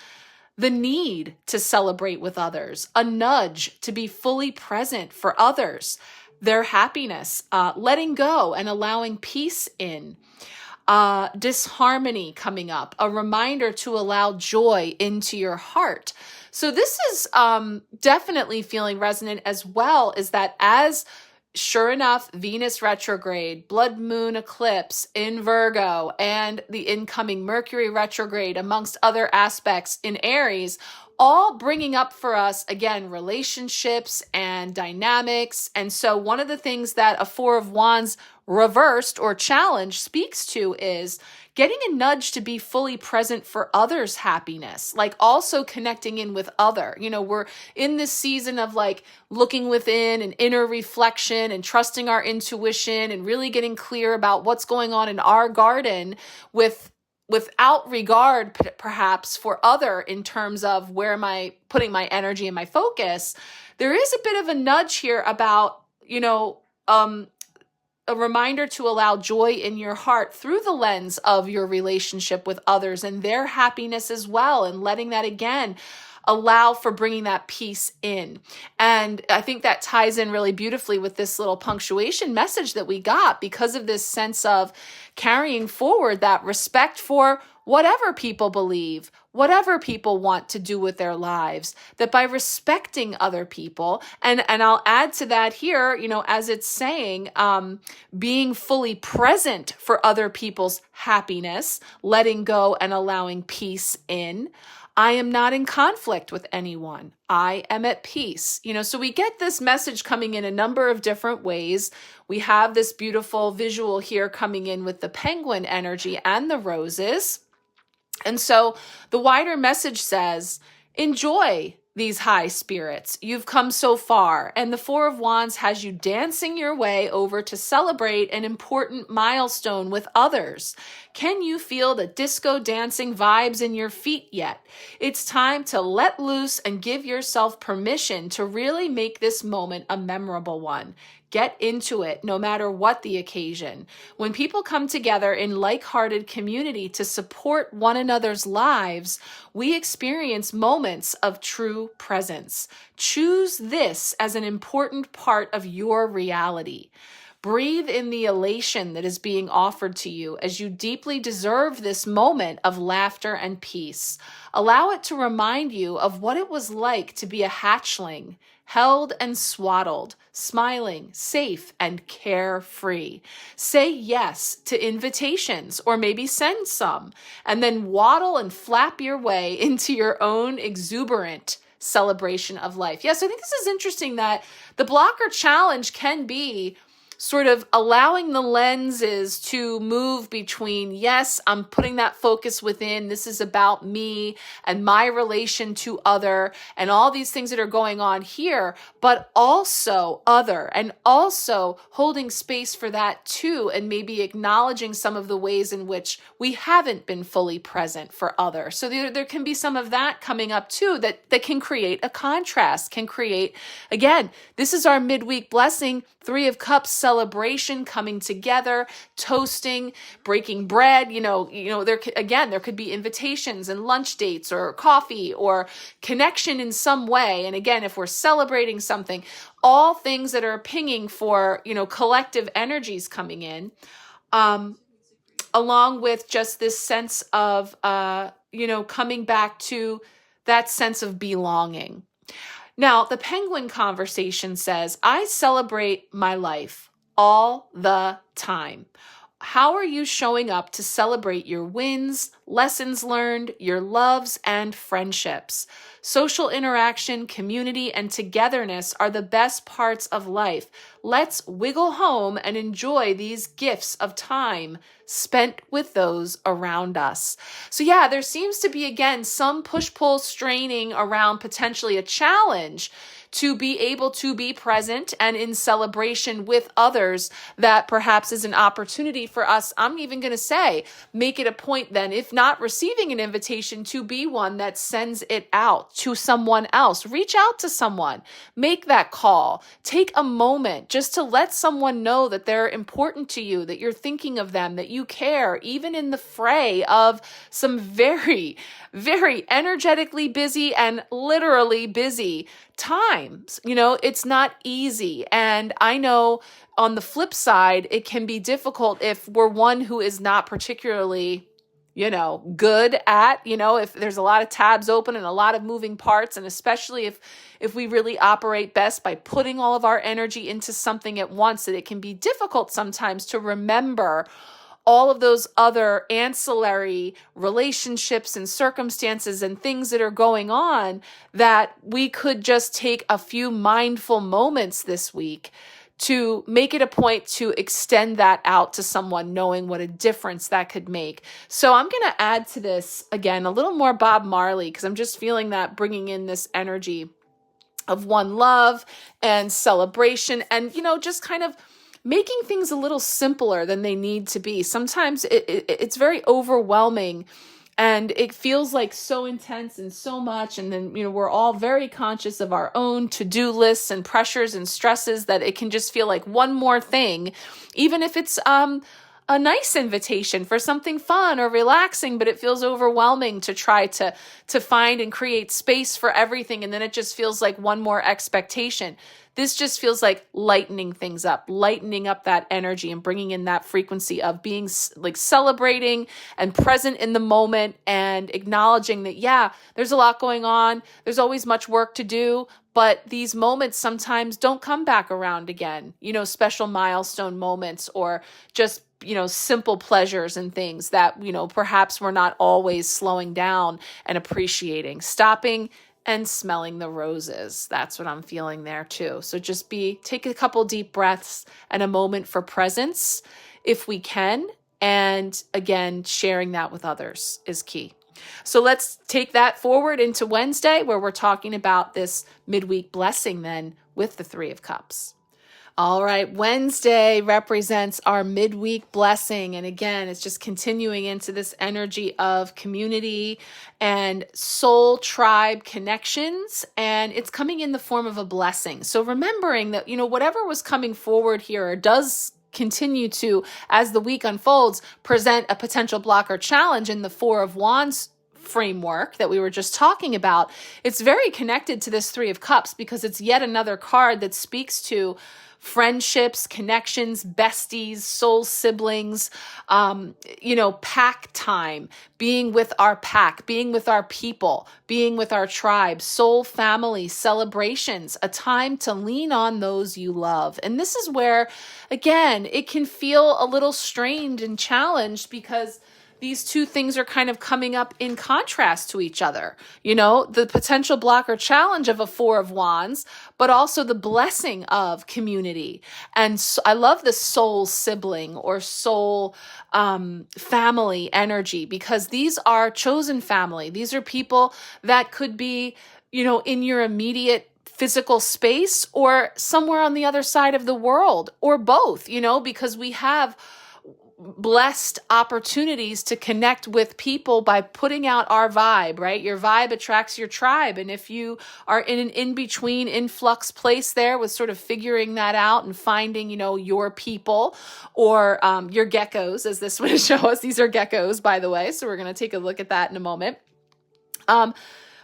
the need to celebrate with others, a nudge to be fully present for others, their happiness, letting go and allowing peace in. disharmony coming up, a reminder to allow joy into your heart. So this is definitely feeling resonant, as well as that, as sure enough, Venus retrograde, blood moon eclipse in Virgo, and the incoming Mercury retrograde, amongst other aspects in Aries, all bringing up for us, again, relationships and dynamics. And so one of the things that a Four of Wands reversed or challenge speaks to is getting a nudge to be fully present for others' happiness, like also connecting in with other. We're in this season of like looking within and inner reflection and trusting our intuition and really getting clear about what's going on in our garden without regard perhaps for other, in terms of where am I putting my energy and my focus. There is a bit of a nudge here about, a reminder to allow joy in your heart through the lens of your relationship with others and their happiness as well, and letting that, again, allow for bringing that peace in. And I think that ties in really beautifully with this little punctuation message that we got, because of this sense of carrying forward that respect for whatever people believe, whatever people want to do with their lives, that by respecting other people, and I'll add to that here, as it's saying, being fully present for other people's happiness, letting go and allowing peace in. I am not in conflict with anyone. I am at peace. So we get this message coming in a number of different ways. We have this beautiful visual here coming in with the penguin energy and the roses. And so the wider message says, enjoy these high spirits. You've come so far, and the Four of Wands has you dancing your way over to celebrate an important milestone with others. Can you feel the disco dancing vibes in your feet yet? It's time to let loose and give yourself permission to really make this moment a memorable one. Get into it, no matter what the occasion. When people come together in like-hearted community to support one another's lives, we experience moments of true presence. Choose this as an important part of your reality. Breathe in the elation that is being offered to you, as you deeply deserve this moment of laughter and peace. Allow it to remind you of what it was like to be a hatchling, held and swaddled, smiling, safe, and carefree. Say yes to invitations, or maybe send some, and then waddle and flap your way into your own exuberant celebration of life. Yes, I think this is interesting, that the blocker challenge can be sort of allowing the lenses to move between, yes, I'm putting that focus within, this is about me and my relation to other and all these things that are going on here, but also other, and also holding space for that too, and maybe acknowledging some of the ways in which we haven't been fully present for others. So there can be some of that coming up too, that can create a contrast, can create, again, this is our midweek blessing, Three of Cups celebration, coming together, toasting, breaking bread. There could be invitations and lunch dates or coffee or connection in some way. And again, if we're celebrating something, all things that are pinging for, collective energies coming in, along with just this sense of, coming back to that sense of belonging. Now, the penguin conversation says, I celebrate my life all the time. How are you showing up to celebrate your wins, lessons learned, your loves, and friendships? Social interaction, community, and togetherness are the best parts of life. Let's wiggle home and enjoy these gifts of time spent with those around us. So yeah, there seems to be, again, some push-pull straining around potentially a challenge to be able to be present and in celebration with others. That perhaps is an opportunity for us. I'm even going to say, make it a point then, if not receiving an invitation, to be one that sends it out to someone else. Reach out to someone, make that call, take a moment just to let someone know that they're important to you, that you're thinking of them, that you care, even in the fray of some very, very energetically busy and literally busy time. times. It's not easy. And I know on the flip side, it can be difficult if we're one who is not particularly good at, if there's a lot of tabs open and a lot of moving parts, and especially if we really operate best by putting all of our energy into something at once, that it can be difficult sometimes to remember all of those other ancillary relationships and circumstances and things that are going on, that we could just take a few mindful moments this week to make it a point to extend that out to someone, knowing what a difference that could make. So I'm going to add to this, again, a little more Bob Marley, because I'm just feeling that bringing in this energy of one love and celebration and, just kind of making things a little simpler than they need to be. Sometimes it's very overwhelming and it feels like so intense and so much. And then, we're all very conscious of our own to-do lists and pressures and stresses, that it can just feel like one more thing, even if it's a nice invitation for something fun or relaxing, but it feels overwhelming to try to find and create space for everything. And then it just feels like one more expectation. This just feels like lightening things up, lightening up that energy and bringing in that frequency of being like celebrating and present in the moment and acknowledging that, yeah, there's a lot going on. There's always much work to do, but these moments sometimes don't come back around again, special milestone moments or just, simple pleasures and things that, perhaps we're not always slowing down and appreciating, stopping and smelling the roses. That's what I'm feeling there too. So just take a couple deep breaths and a moment for presence if we can. And again, sharing that with others is key. So let's take that forward into Wednesday, where we're talking about this midweek blessing then with the Three of Cups. All right, Wednesday represents our midweek blessing. And again, it's just continuing into this energy of community and soul tribe connections. And it's coming in the form of a blessing. So remembering that, whatever was coming forward here does continue to, as the week unfolds, present a potential block or challenge in the Four of Wands framework that we were just talking about. It's very connected to this Three of Cups because it's yet another card that speaks to friendships, connections, besties, soul siblings, pack time, being with our pack, being with our people, being with our tribe, soul family, celebrations, a time to lean on those you love. And this is where, again, it can feel a little strained and challenged because these two things are kind of coming up in contrast to each other. The potential block or challenge of a Four of Wands, but also the blessing of community. And so I love the soul sibling or soul family energy, because these are chosen family. These are people that could be, in your immediate physical space or somewhere on the other side of the world, or both, because we have blessed opportunities to connect with people by putting out our vibe, right? Your vibe attracts your tribe. And if you are in an in-between influx place there with sort of figuring that out and finding, your people or your geckos, as this would show us. These are geckos, by the way. So we're going to take a look at that in a moment.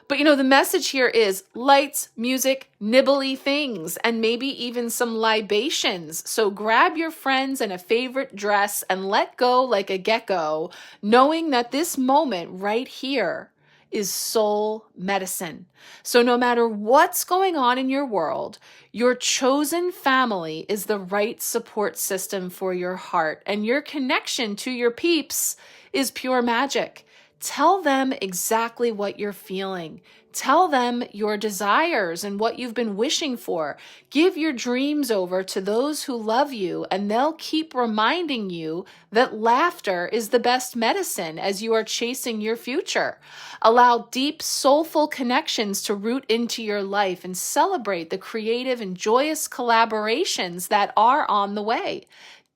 But the message here is lights, music, nibbly things, and maybe even some libations. So grab your friends and a favorite dress and let go like a gecko, knowing that this moment right here is soul medicine. So no matter what's going on in your world, your chosen family is the right support system for your heart, and your connection to your peeps is pure magic. Tell them exactly what you're feeling. Tell them your desires and what you've been wishing for. Give your dreams over to those who love you, and they'll keep reminding you that laughter is the best medicine as you are chasing your future. Allow deep, soulful connections to root into your life and celebrate the creative and joyous collaborations that are on the way.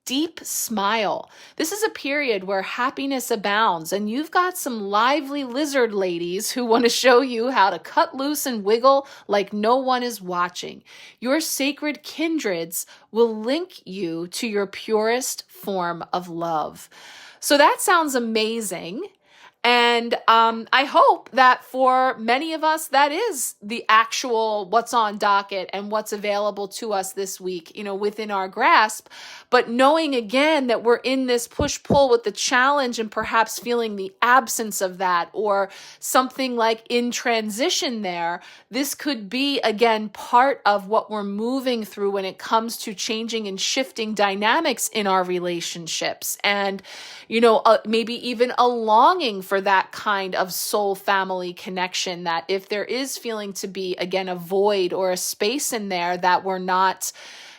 Deep smile. This is a period where happiness abounds, and you've got some lively lizard ladies who want to show you how to cut loose and wiggle like no one is watching. Your sacred kindreds will link you to your purest form of love. So that sounds amazing. And I hope that for many of us, that is the actual what's on docket and what's available to us this week, within our grasp. But knowing again that we're in this push-pull with the challenge and perhaps feeling the absence of that or something like in transition there, this could be, again, part of what we're moving through when it comes to changing and shifting dynamics in our relationships. And, maybe even a longing for that kind of soul family connection, that if there is feeling to be, again, a void or a space in there that we're not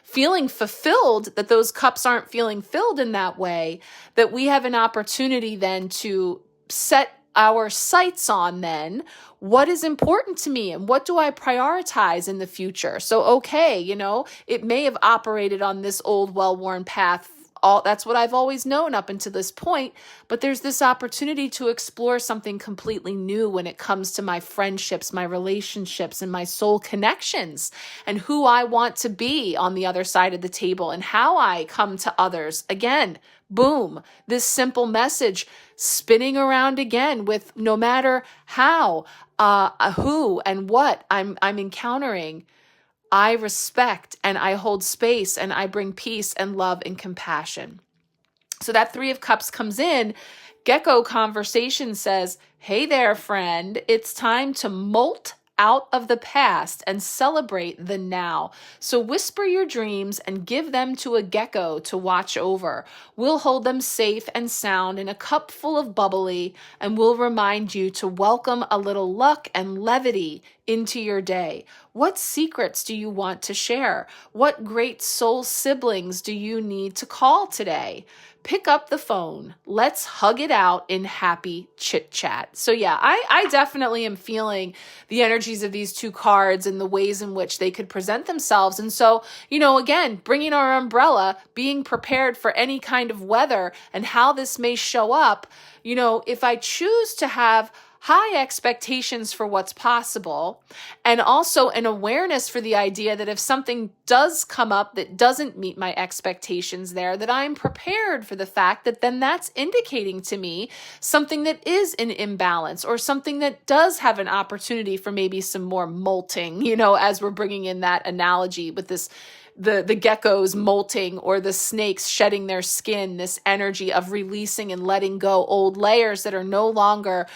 feeling fulfilled, that those cups aren't feeling filled in that way, that we have an opportunity then to set our sights on then what is important to me and what do I prioritize in the future. So, okay, it may have operated on this old well-worn path. That's what I've always known up until this point, but there's this opportunity to explore something completely new when it comes to my friendships, my relationships, and my soul connections, and who I want to be on the other side of the table and how I come to others. Again, boom, this simple message spinning around again with no matter how, who and what I'm encountering, I respect and I hold space and I bring peace and love and compassion. So that 3 of Cups comes in. Gecko Conversation says, hey there, friend. It's time to molt out of the past and celebrate the now. So whisper your dreams and give them to a gecko to watch over. We'll hold them safe and sound in a cup full of bubbly, and we'll remind you to welcome a little luck and levity into your day. What secrets do you want to share? What great soul siblings do you need to call today? Pick up the phone. Let's hug it out in happy chit chat. So yeah, I definitely am feeling the energies of these 2 cards and the ways in which they could present themselves. And so, again, bringing our umbrella, being prepared for any kind of weather and how this may show up, if I choose to have high expectations for what's possible, and also an awareness for the idea that if something does come up that doesn't meet my expectations there, that I'm prepared for the fact that then that's indicating to me something that is in imbalance or something that does have an opportunity for maybe some more molting, as we're bringing in that analogy with this, the geckos molting or the snakes shedding their skin, this energy of releasing and letting go old layers that are no longer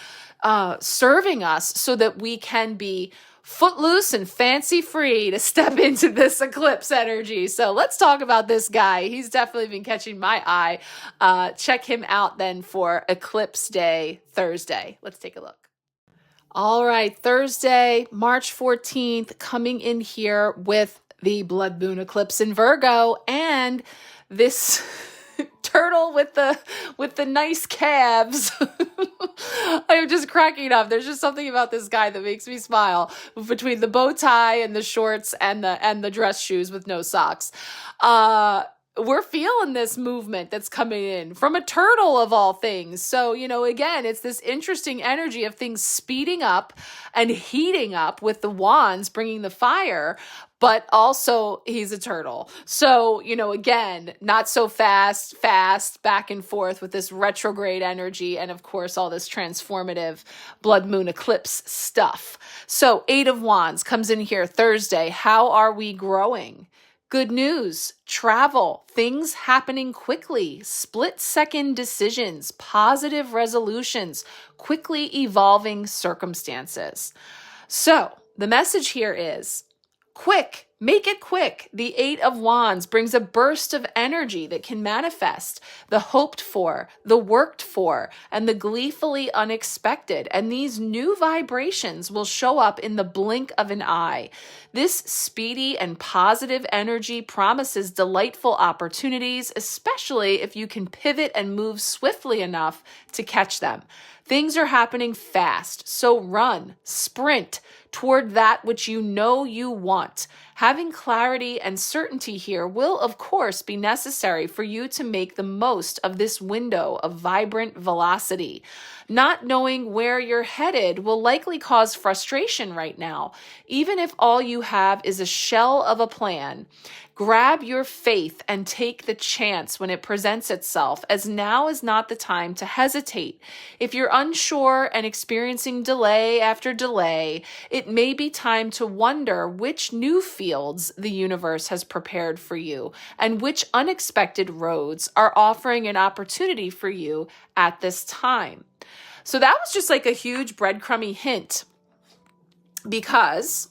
serving us, so that we can be footloose and fancy free to step into this eclipse energy. So let's talk about this guy. He's definitely been catching my eye. Check him out then for Eclipse Day, Thursday. Let's take a look. All right, Thursday, March 14th, coming in here with the Blood Moon eclipse in Virgo, and this turtle with the nice calves. I'm just cracking up. There's just something about this guy that makes me smile, between the bow tie and the shorts and the dress shoes with no socks. We're feeling this movement that's coming in from a turtle of all things. So, again, it's this interesting energy of things speeding up and heating up with the wands bringing the fire, but also he's a turtle. So, again, not so fast, back and forth with this retrograde energy and, of course, all this transformative blood moon eclipse stuff. So 8 of Wands comes in here Thursday. How are we growing? Good news, travel, things happening quickly, split-second decisions, positive resolutions, quickly evolving circumstances. So the message here is quick. Make it quick. The 8 of Wands brings a burst of energy that can manifest the hoped for, the worked for, and the gleefully unexpected. And these new vibrations will show up in the blink of an eye. This speedy and positive energy promises delightful opportunities, especially if you can pivot and move swiftly enough to catch them. Things are happening fast, so run, sprint toward that which you know you want. Having clarity and certainty here will, of course, be necessary for you to make the most of this window of vibrant velocity. Not knowing where you're headed will likely cause frustration right now, even if all you have is a shell of a plan. Grab your faith and take the chance when it presents itself, as now is not the time to hesitate. If you're unsure and experiencing delay after delay, it may be time to wonder which new fields the universe has prepared for you and which unexpected roads are offering an opportunity for you at this time. So that was just like a huge breadcrumby hint, because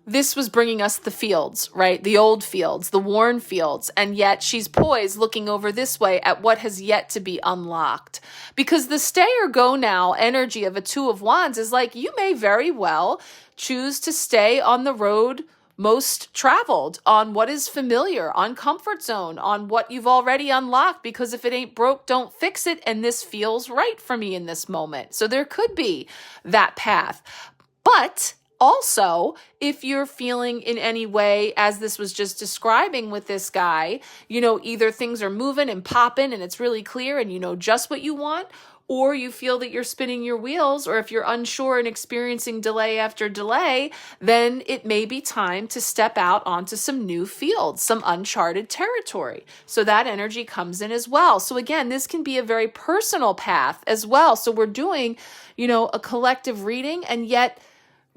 this was bringing us the fields, right? The old fields, the worn fields. And yet she's poised looking over this way at what has yet to be unlocked. Because the stay or go now energy of a Two of Wands is like, you may very well choose to stay on the road most traveled, on what is familiar, on comfort zone, on what you've already unlocked, because if it ain't broke, don't fix it. And this feels right for me in this moment. So there could be that path. But also, if you're feeling in any way, as this was just describing with this guy, either things are moving and popping and it's really clear and you know just what you want, or you feel that you're spinning your wheels, or if you're unsure and experiencing delay after delay, then it may be time to step out onto some new fields, some uncharted territory. So that energy comes in as well. So again, this can be a very personal path as well. So we're doing, a collective reading, and yet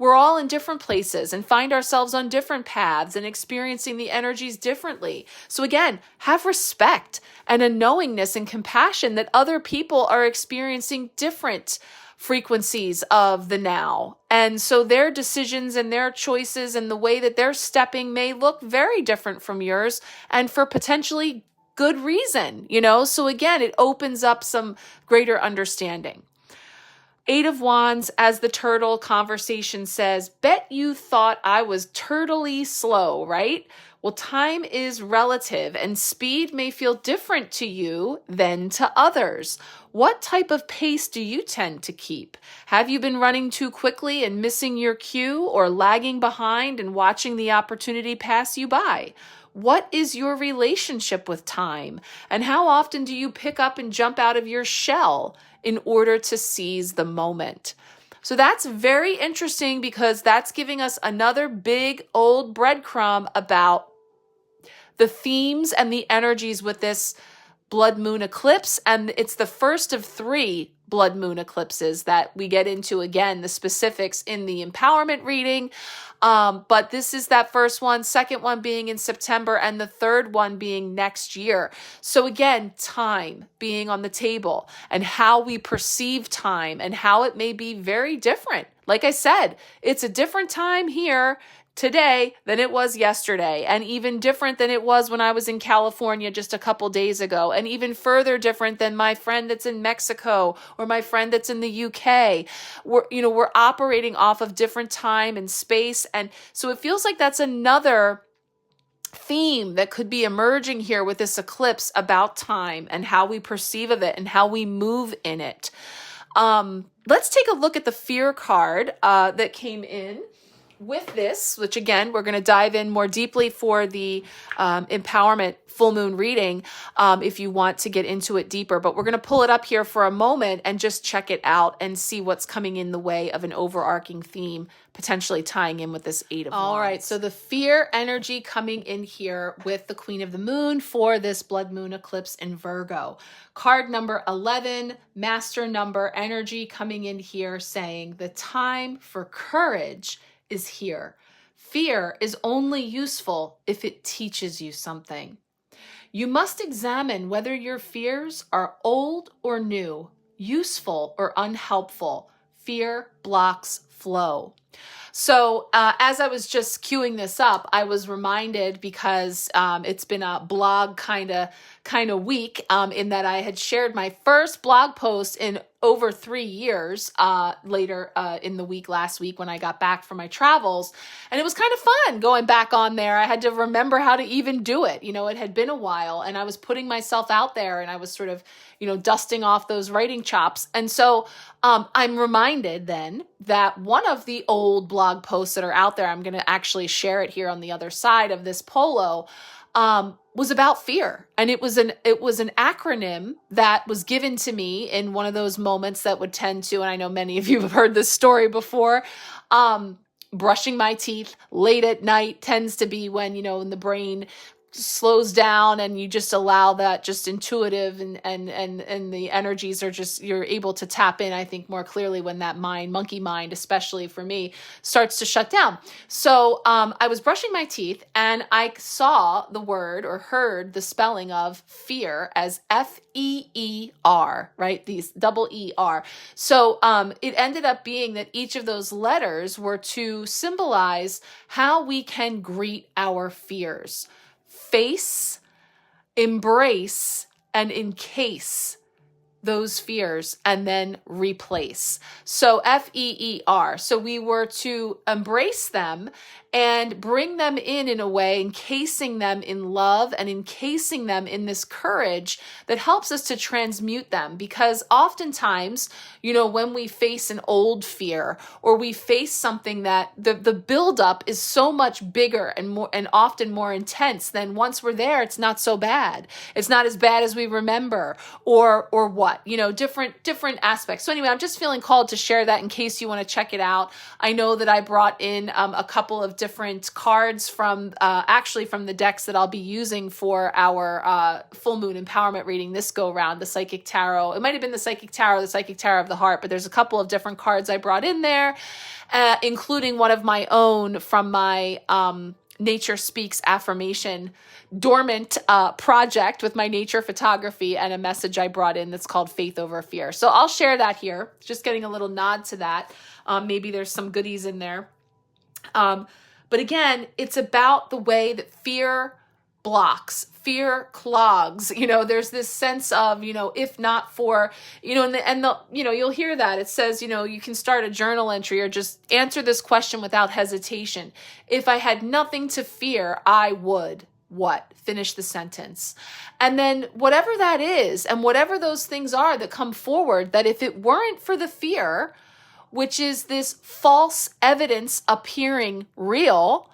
we're all in different places and find ourselves on different paths and experiencing the energies differently. So again, have respect and a knowingness and compassion that other people are experiencing different frequencies of the now. And so their decisions and their choices and the way that they're stepping may look very different from yours, and for potentially good reason, So again, it opens up some greater understanding. Eight of Wands, as the turtle conversation says, bet you thought I was turtly slow, right? Well, time is relative and speed may feel different to you than to others. What type of pace do you tend to keep? Have you been running too quickly and missing your cue, or lagging behind and watching the opportunity pass you by? What is your relationship with time? And how often do you pick up and jump out of your shell in order to seize the moment? So that's very interesting, because that's giving us another big old breadcrumb about the themes and the energies with this blood moon eclipse. And it's the first of 3 blood moon eclipses that we get into, again, the specifics in the empowerment reading. But this is that first one, second one being in September, and the third one being next year. So again, time being on the table, and how we perceive time and how it may be very different. Like I said, it's a different time here today than it was yesterday, and even different than it was when I was in California just a couple days ago, and even further different than my friend that's in Mexico or my friend that's in the UK. We're operating off of different time and space, and so it feels like that's another theme that could be emerging here with this eclipse about time and how we perceive of it and how we move in it. Let's take a look at the fear card that came in with this, which again, we're going to dive in more deeply for the empowerment full moon reading if you want to get into it deeper. But we're going to pull it up here for a moment and just check it out and see what's coming in the way of an overarching theme, potentially tying in with this 8 of Wands. All right, so the fear energy coming in here with the Queen of the Moon for this blood moon eclipse in Virgo. Card number 11, master number energy coming in here saying the time for courage is here. Fear is only useful if it teaches you something. You must examine whether your fears are old or new, useful or unhelpful. Fear blocks flow. So as I was just queuing this up, I was reminded, because it's been a blog kind of week, in that I had shared my first blog post in over 3 years later in the week last week when I got back from my travels. And it was kind of fun going back on there. I had to remember how to even do it. It had been a while, and I was putting myself out there, and I was sort of, dusting off those writing chops. And so I'm reminded then that one of the old blog posts that are out there, I'm going to actually share it here on the other side of this polo, was about fear. And it was an acronym that was given to me in one of those moments that would tend to, and I know many of you have heard this story before, brushing my teeth late at night tends to be when, when the brain slows down and you just allow that just intuitive and the energies are just, you're able to tap in, I think, more clearly when that monkey mind, especially for me, starts to shut down. So I was brushing my teeth and I saw the word or heard the spelling of fear as F-E-E-R, right? These double E-R. So it ended up being that each of those letters were to symbolize how we can greet our fears. Face, embrace, and encase those fears and then replace. So F-E-E-R. So we were to embrace them and bring them in a way, encasing them in love and encasing them in this courage that helps us to transmute them. Because oftentimes, when we face an old fear or we face something that the buildup is so much bigger and more and often more intense, then once we're there, it's not so bad. It's not as bad as we remember or what, different aspects. So anyway, I'm just feeling called to share that in case you want to check it out. I know that I brought in a couple of different cards from the decks that I'll be using for our full moon empowerment reading this go round, the Psychic Tarot. It might have been the Psychic Tarot, the Psychic Tarot of the Heart, but there's a couple of different cards I brought in there, including one of my own from my Nature Speaks affirmation dormant project with my nature photography and a message I brought in that's called Faith Over Fear. So I'll share that here, just getting a little nod to that. Maybe there's some goodies in there. But again, it's about the way that fear blocks, fear clogs. There's this sense of, if not for, you'll hear that. It says, you can start a journal entry or just answer this question without hesitation. If I had nothing to fear, I would what? Finish the sentence. And then whatever that is, and whatever those things are that come forward, that if it weren't for the fear, which is this false evidence appearing real,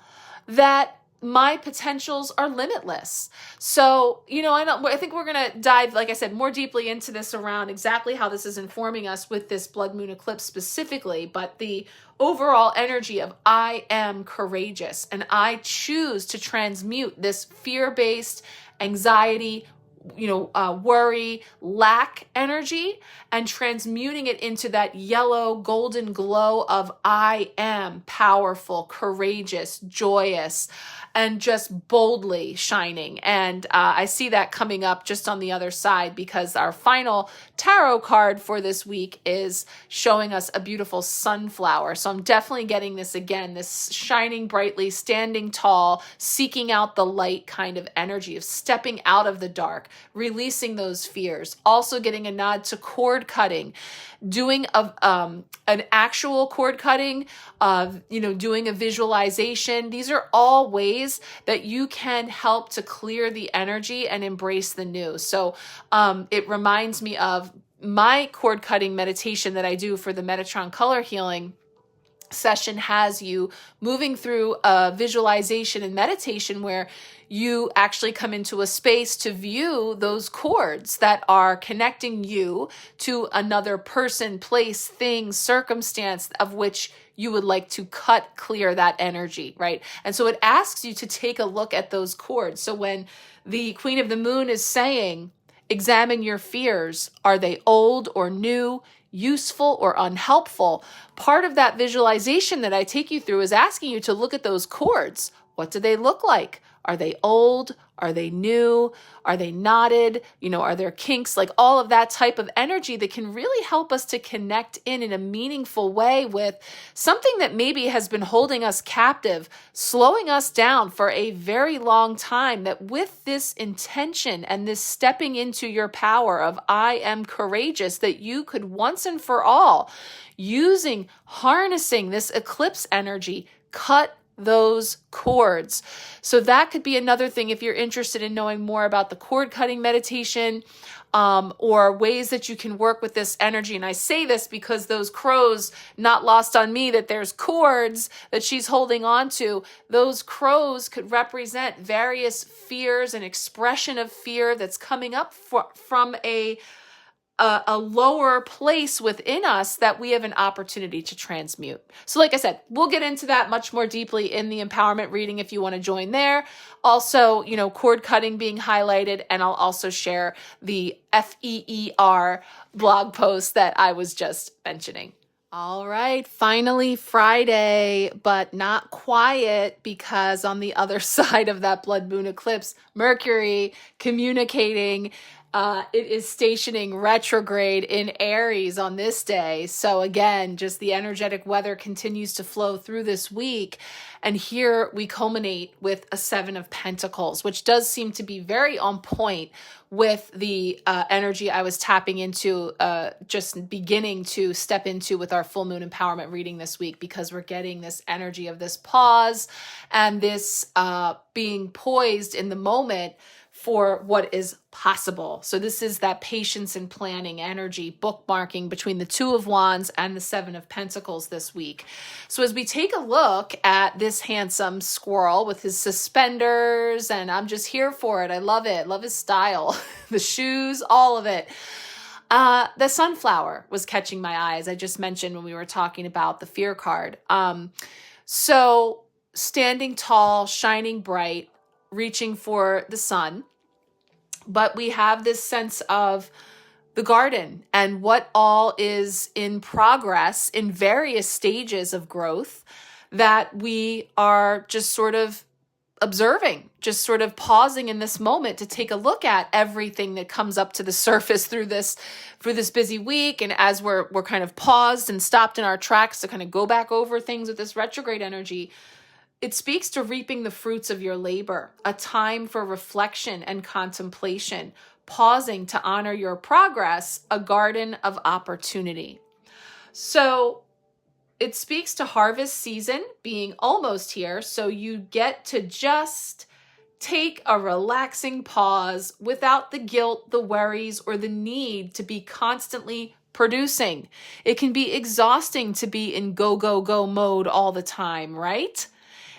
that my potentials are limitless. So, I think we're going to dive, like I said, more deeply into this around exactly how this is informing us with this blood moon eclipse specifically, but the overall energy of I am courageous and I choose to transmute this fear-based anxiety, worry, lack energy and transmuting it into that yellow golden glow of I am powerful, courageous, joyous, and just boldly shining. And I see that coming up just on the other side because our final tarot card for this week is showing us a beautiful sunflower. So I'm definitely getting this again, this shining brightly, standing tall, seeking out the light kind of energy of stepping out of the dark, releasing those fears. Also getting a nod to cord cutting, doing an actual cord cutting, doing a visualization. These are all ways that you can help to clear the energy and embrace the new. So it reminds me of my cord cutting meditation that I do for the Metatron color healing session has you moving through a visualization and meditation where you actually come into a space to view those cords that are connecting you to another person, place, thing, circumstance of which you would like to cut clear that energy, right? And so it asks you to take a look at those cords. So when the Queen of the Moon is saying, examine your fears, are they old or new, useful or unhelpful? Part of that visualization that I take you through is asking you to look at those cords. What do they look like? Are they old? Are they new? Are they knotted? Are there kinks? Like all of that type of energy that can really help us to connect in a meaningful way with something that maybe has been holding us captive, slowing us down for a very long time, that with this intention and this stepping into your power of I am courageous, that you could once and for all, harnessing this eclipse energy, cut those cords. So that could be another thing if you're interested in knowing more about the cord cutting meditation or ways that you can work with this energy. And I say this because those crows, not lost on me that there's cords that she's holding on to. Those crows could represent various fears and expression of fear that's coming up from a a lower place within us that we have an opportunity to transmute. So like I said, we'll get into that much more deeply in the empowerment reading if you want to join there. Also, cord cutting being highlighted, and I'll also share the FEER blog post that I was just mentioning. All right, finally Friday, but not quiet, because on the other side of that blood moon eclipse, Mercury communicating, it is stationing retrograde in Aries on this day. So again, just the energetic weather continues to flow through this week. And here we culminate with a 7 of Pentacles, which does seem to be very on point with the energy I was tapping into, just beginning to step into with our full moon empowerment reading this week, because we're getting this energy of this pause and this being poised in the moment for what is possible. So this is that patience and planning energy, bookmarking between the 2 of Wands and the 7 of Pentacles this week. So as we take a look at this handsome squirrel with his suspenders, and I'm just here for it. I love it. Love his style, the shoes, all of it. The sunflower was catching my eye, as I just mentioned when we were talking about the fear card. So standing tall, shining bright, reaching for the sun. But we have this sense of the garden and what all is in progress in various stages of growth that we are just sort of observing, just sort of pausing in this moment to take a look at everything that comes up to the surface through this busy week. And as we're kind of paused and stopped in our tracks to kind of go back over things with this retrograde energy, it speaks to reaping the fruits of your labor, a time for reflection and contemplation, pausing to honor your progress, a garden of opportunity. So it speaks to harvest season being almost here. So you get to just take a relaxing pause without the guilt, the worries, or the need to be constantly producing. It can be exhausting to be in go, go, go mode all the time, right?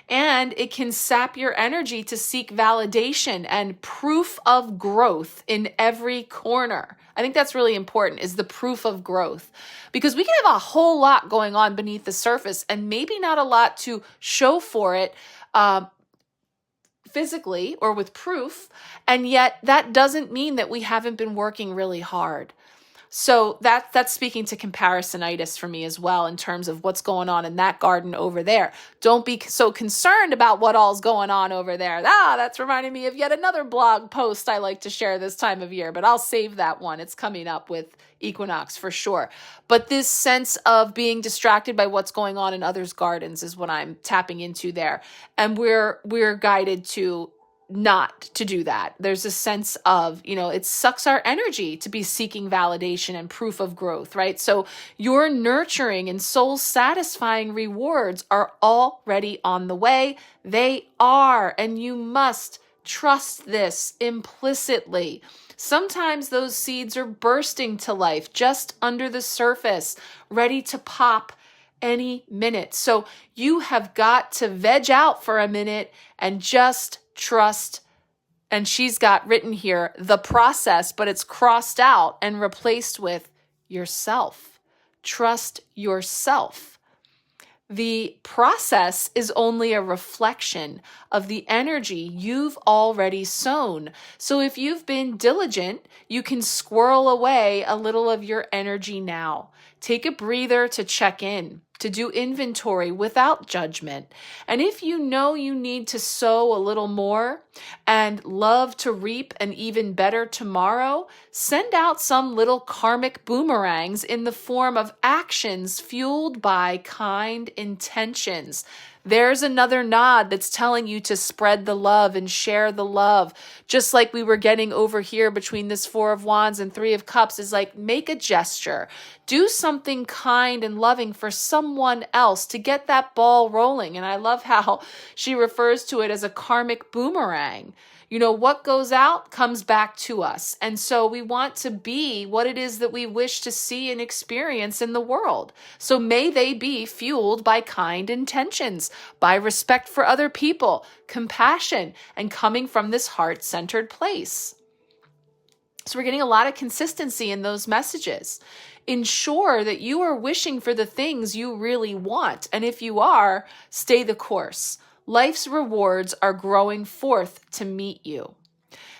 And it can sap your energy to seek validation and proof of growth in every corner. I think that's really important, is the proof of growth, because we can have a whole lot going on beneath the surface and maybe not a lot to show for it physically or with proof. And yet that doesn't mean that we haven't been working really hard. So that's speaking to comparisonitis for me as well, in terms of what's going on in that garden over there. Don't be so concerned about what all's going on over there. That's reminding me of yet another blog post I like to share this time of year, but I'll save that one. It's coming up with equinox for sure. But this sense of being distracted by what's going on in others' gardens is what I'm tapping into there. And we're guided to not to do that. There's a sense of, it sucks our energy to be seeking validation and proof of growth, right? So your nurturing and soul satisfying rewards are already on the way. They are, and you must trust this implicitly. Sometimes those seeds are bursting to life just under the surface, ready to pop any minute. So you have got to veg out for a minute and just trust. And she's got written here the process, but it's crossed out and replaced with yourself. Trust yourself. The process is only a reflection of the energy you've already sown. So if you've been diligent, you can squirrel away a little of your energy now. Take a breather to check in, to do inventory without judgment. And if you know you need to sow a little more and love to reap an even better tomorrow, send out some little karmic boomerangs in the form of actions fueled by kind intentions. There's another nod that's telling you to spread the love and share the love. Just like we were getting over here between this 4 of Wands and 3 of Cups, is like, make a gesture. Do something kind and loving for someone else to get that ball rolling. And I love how she refers to it as a karmic boomerang. What goes out comes back to us. And so we want to be what it is that we wish to see and experience in the world. So may they be fueled by kind intentions, by respect for other people, compassion, and coming from this heart-centered place. So we're getting a lot of consistency in those messages. Ensure that you are wishing for the things you really want. And if you are, stay the course. Life's rewards are growing forth to meet you.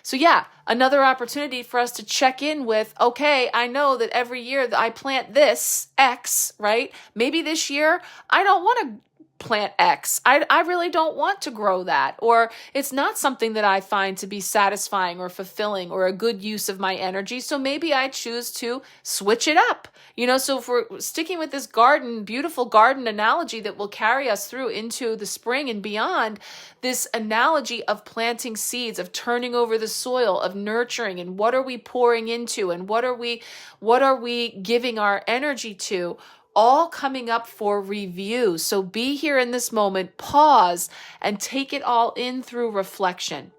So yeah, another opportunity for us to check in with, okay, I know that every year that I plant this X, right? Maybe this year I don't want to plant X. I really don't want to grow that, or it's not something that I find to be satisfying or fulfilling or a good use of my energy. So maybe I choose to switch it up. So if we're sticking with this beautiful garden analogy that will carry us through into the spring and beyond, this analogy of planting seeds, of turning over the soil, of nurturing, and what are we pouring into, and what are we giving our energy to, all coming up for review. So be here in this moment, pause, and take it all in through reflection.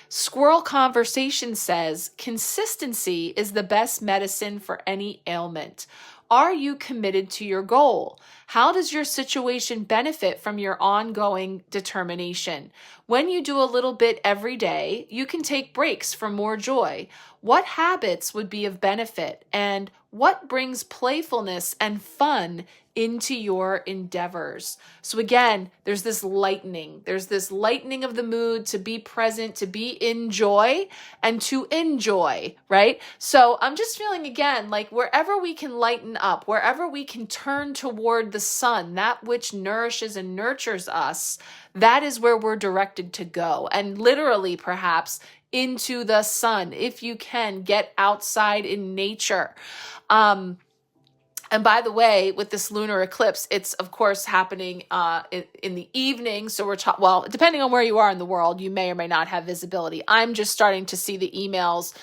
Squirrel Conversation says, consistency is the best medicine for any ailment. Are you committed to your goal? How does your situation benefit from your ongoing determination? When you do a little bit every day, you can take breaks for more joy. What habits would be of benefit? And what brings playfulness and fun into your endeavors? So again, there's this lightening. There's this lightening of the mood to be present, to be in joy, and to enjoy, right? So I'm just feeling again, like wherever we can lighten up, wherever we can turn toward the sun, that which nourishes and nurtures us, that is where we're directed to go. And literally, perhaps, into the sun. If you can, get outside in nature. And by the way, with this lunar eclipse, it's of course happening in the evening. So well, depending on where you are in the world, you may or may not have visibility. I'm just starting to see the emails,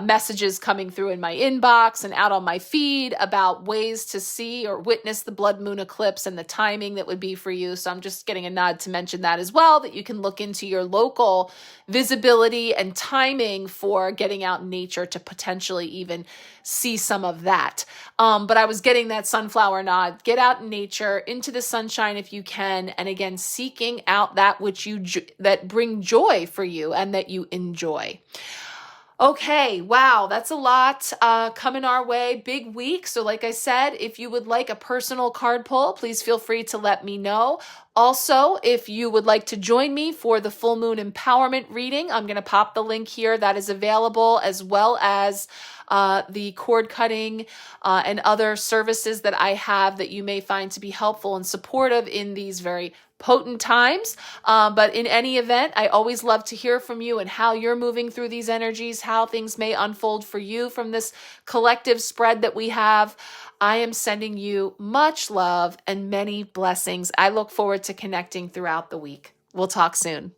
messages coming through in my inbox and out on my feed about ways to see or witness the blood moon eclipse and the timing that would be for you. So I'm just getting a nod to mention that as well, that you can look into your local visibility and timing for getting out in nature to potentially even see some of that. But I was getting that sunflower nod. Get out in nature, into the sunshine if you can, and again, seeking out that which that bring joy for you and that you enjoy. Okay, wow, that's a lot coming our way. Big week. So like I said, if you would like a personal card pull, please feel free to let me know. Also, if you would like to join me for the full moon empowerment reading, I'm going to pop the link here. That is available, as well as the cord cutting and other services that I have that you may find to be helpful and supportive in these very potent times. But in any event, I always love to hear from you and how you're moving through these energies, how things may unfold for you from this collective spread that we have. I am sending you much love and many blessings. I look forward to connecting throughout the week. We'll talk soon.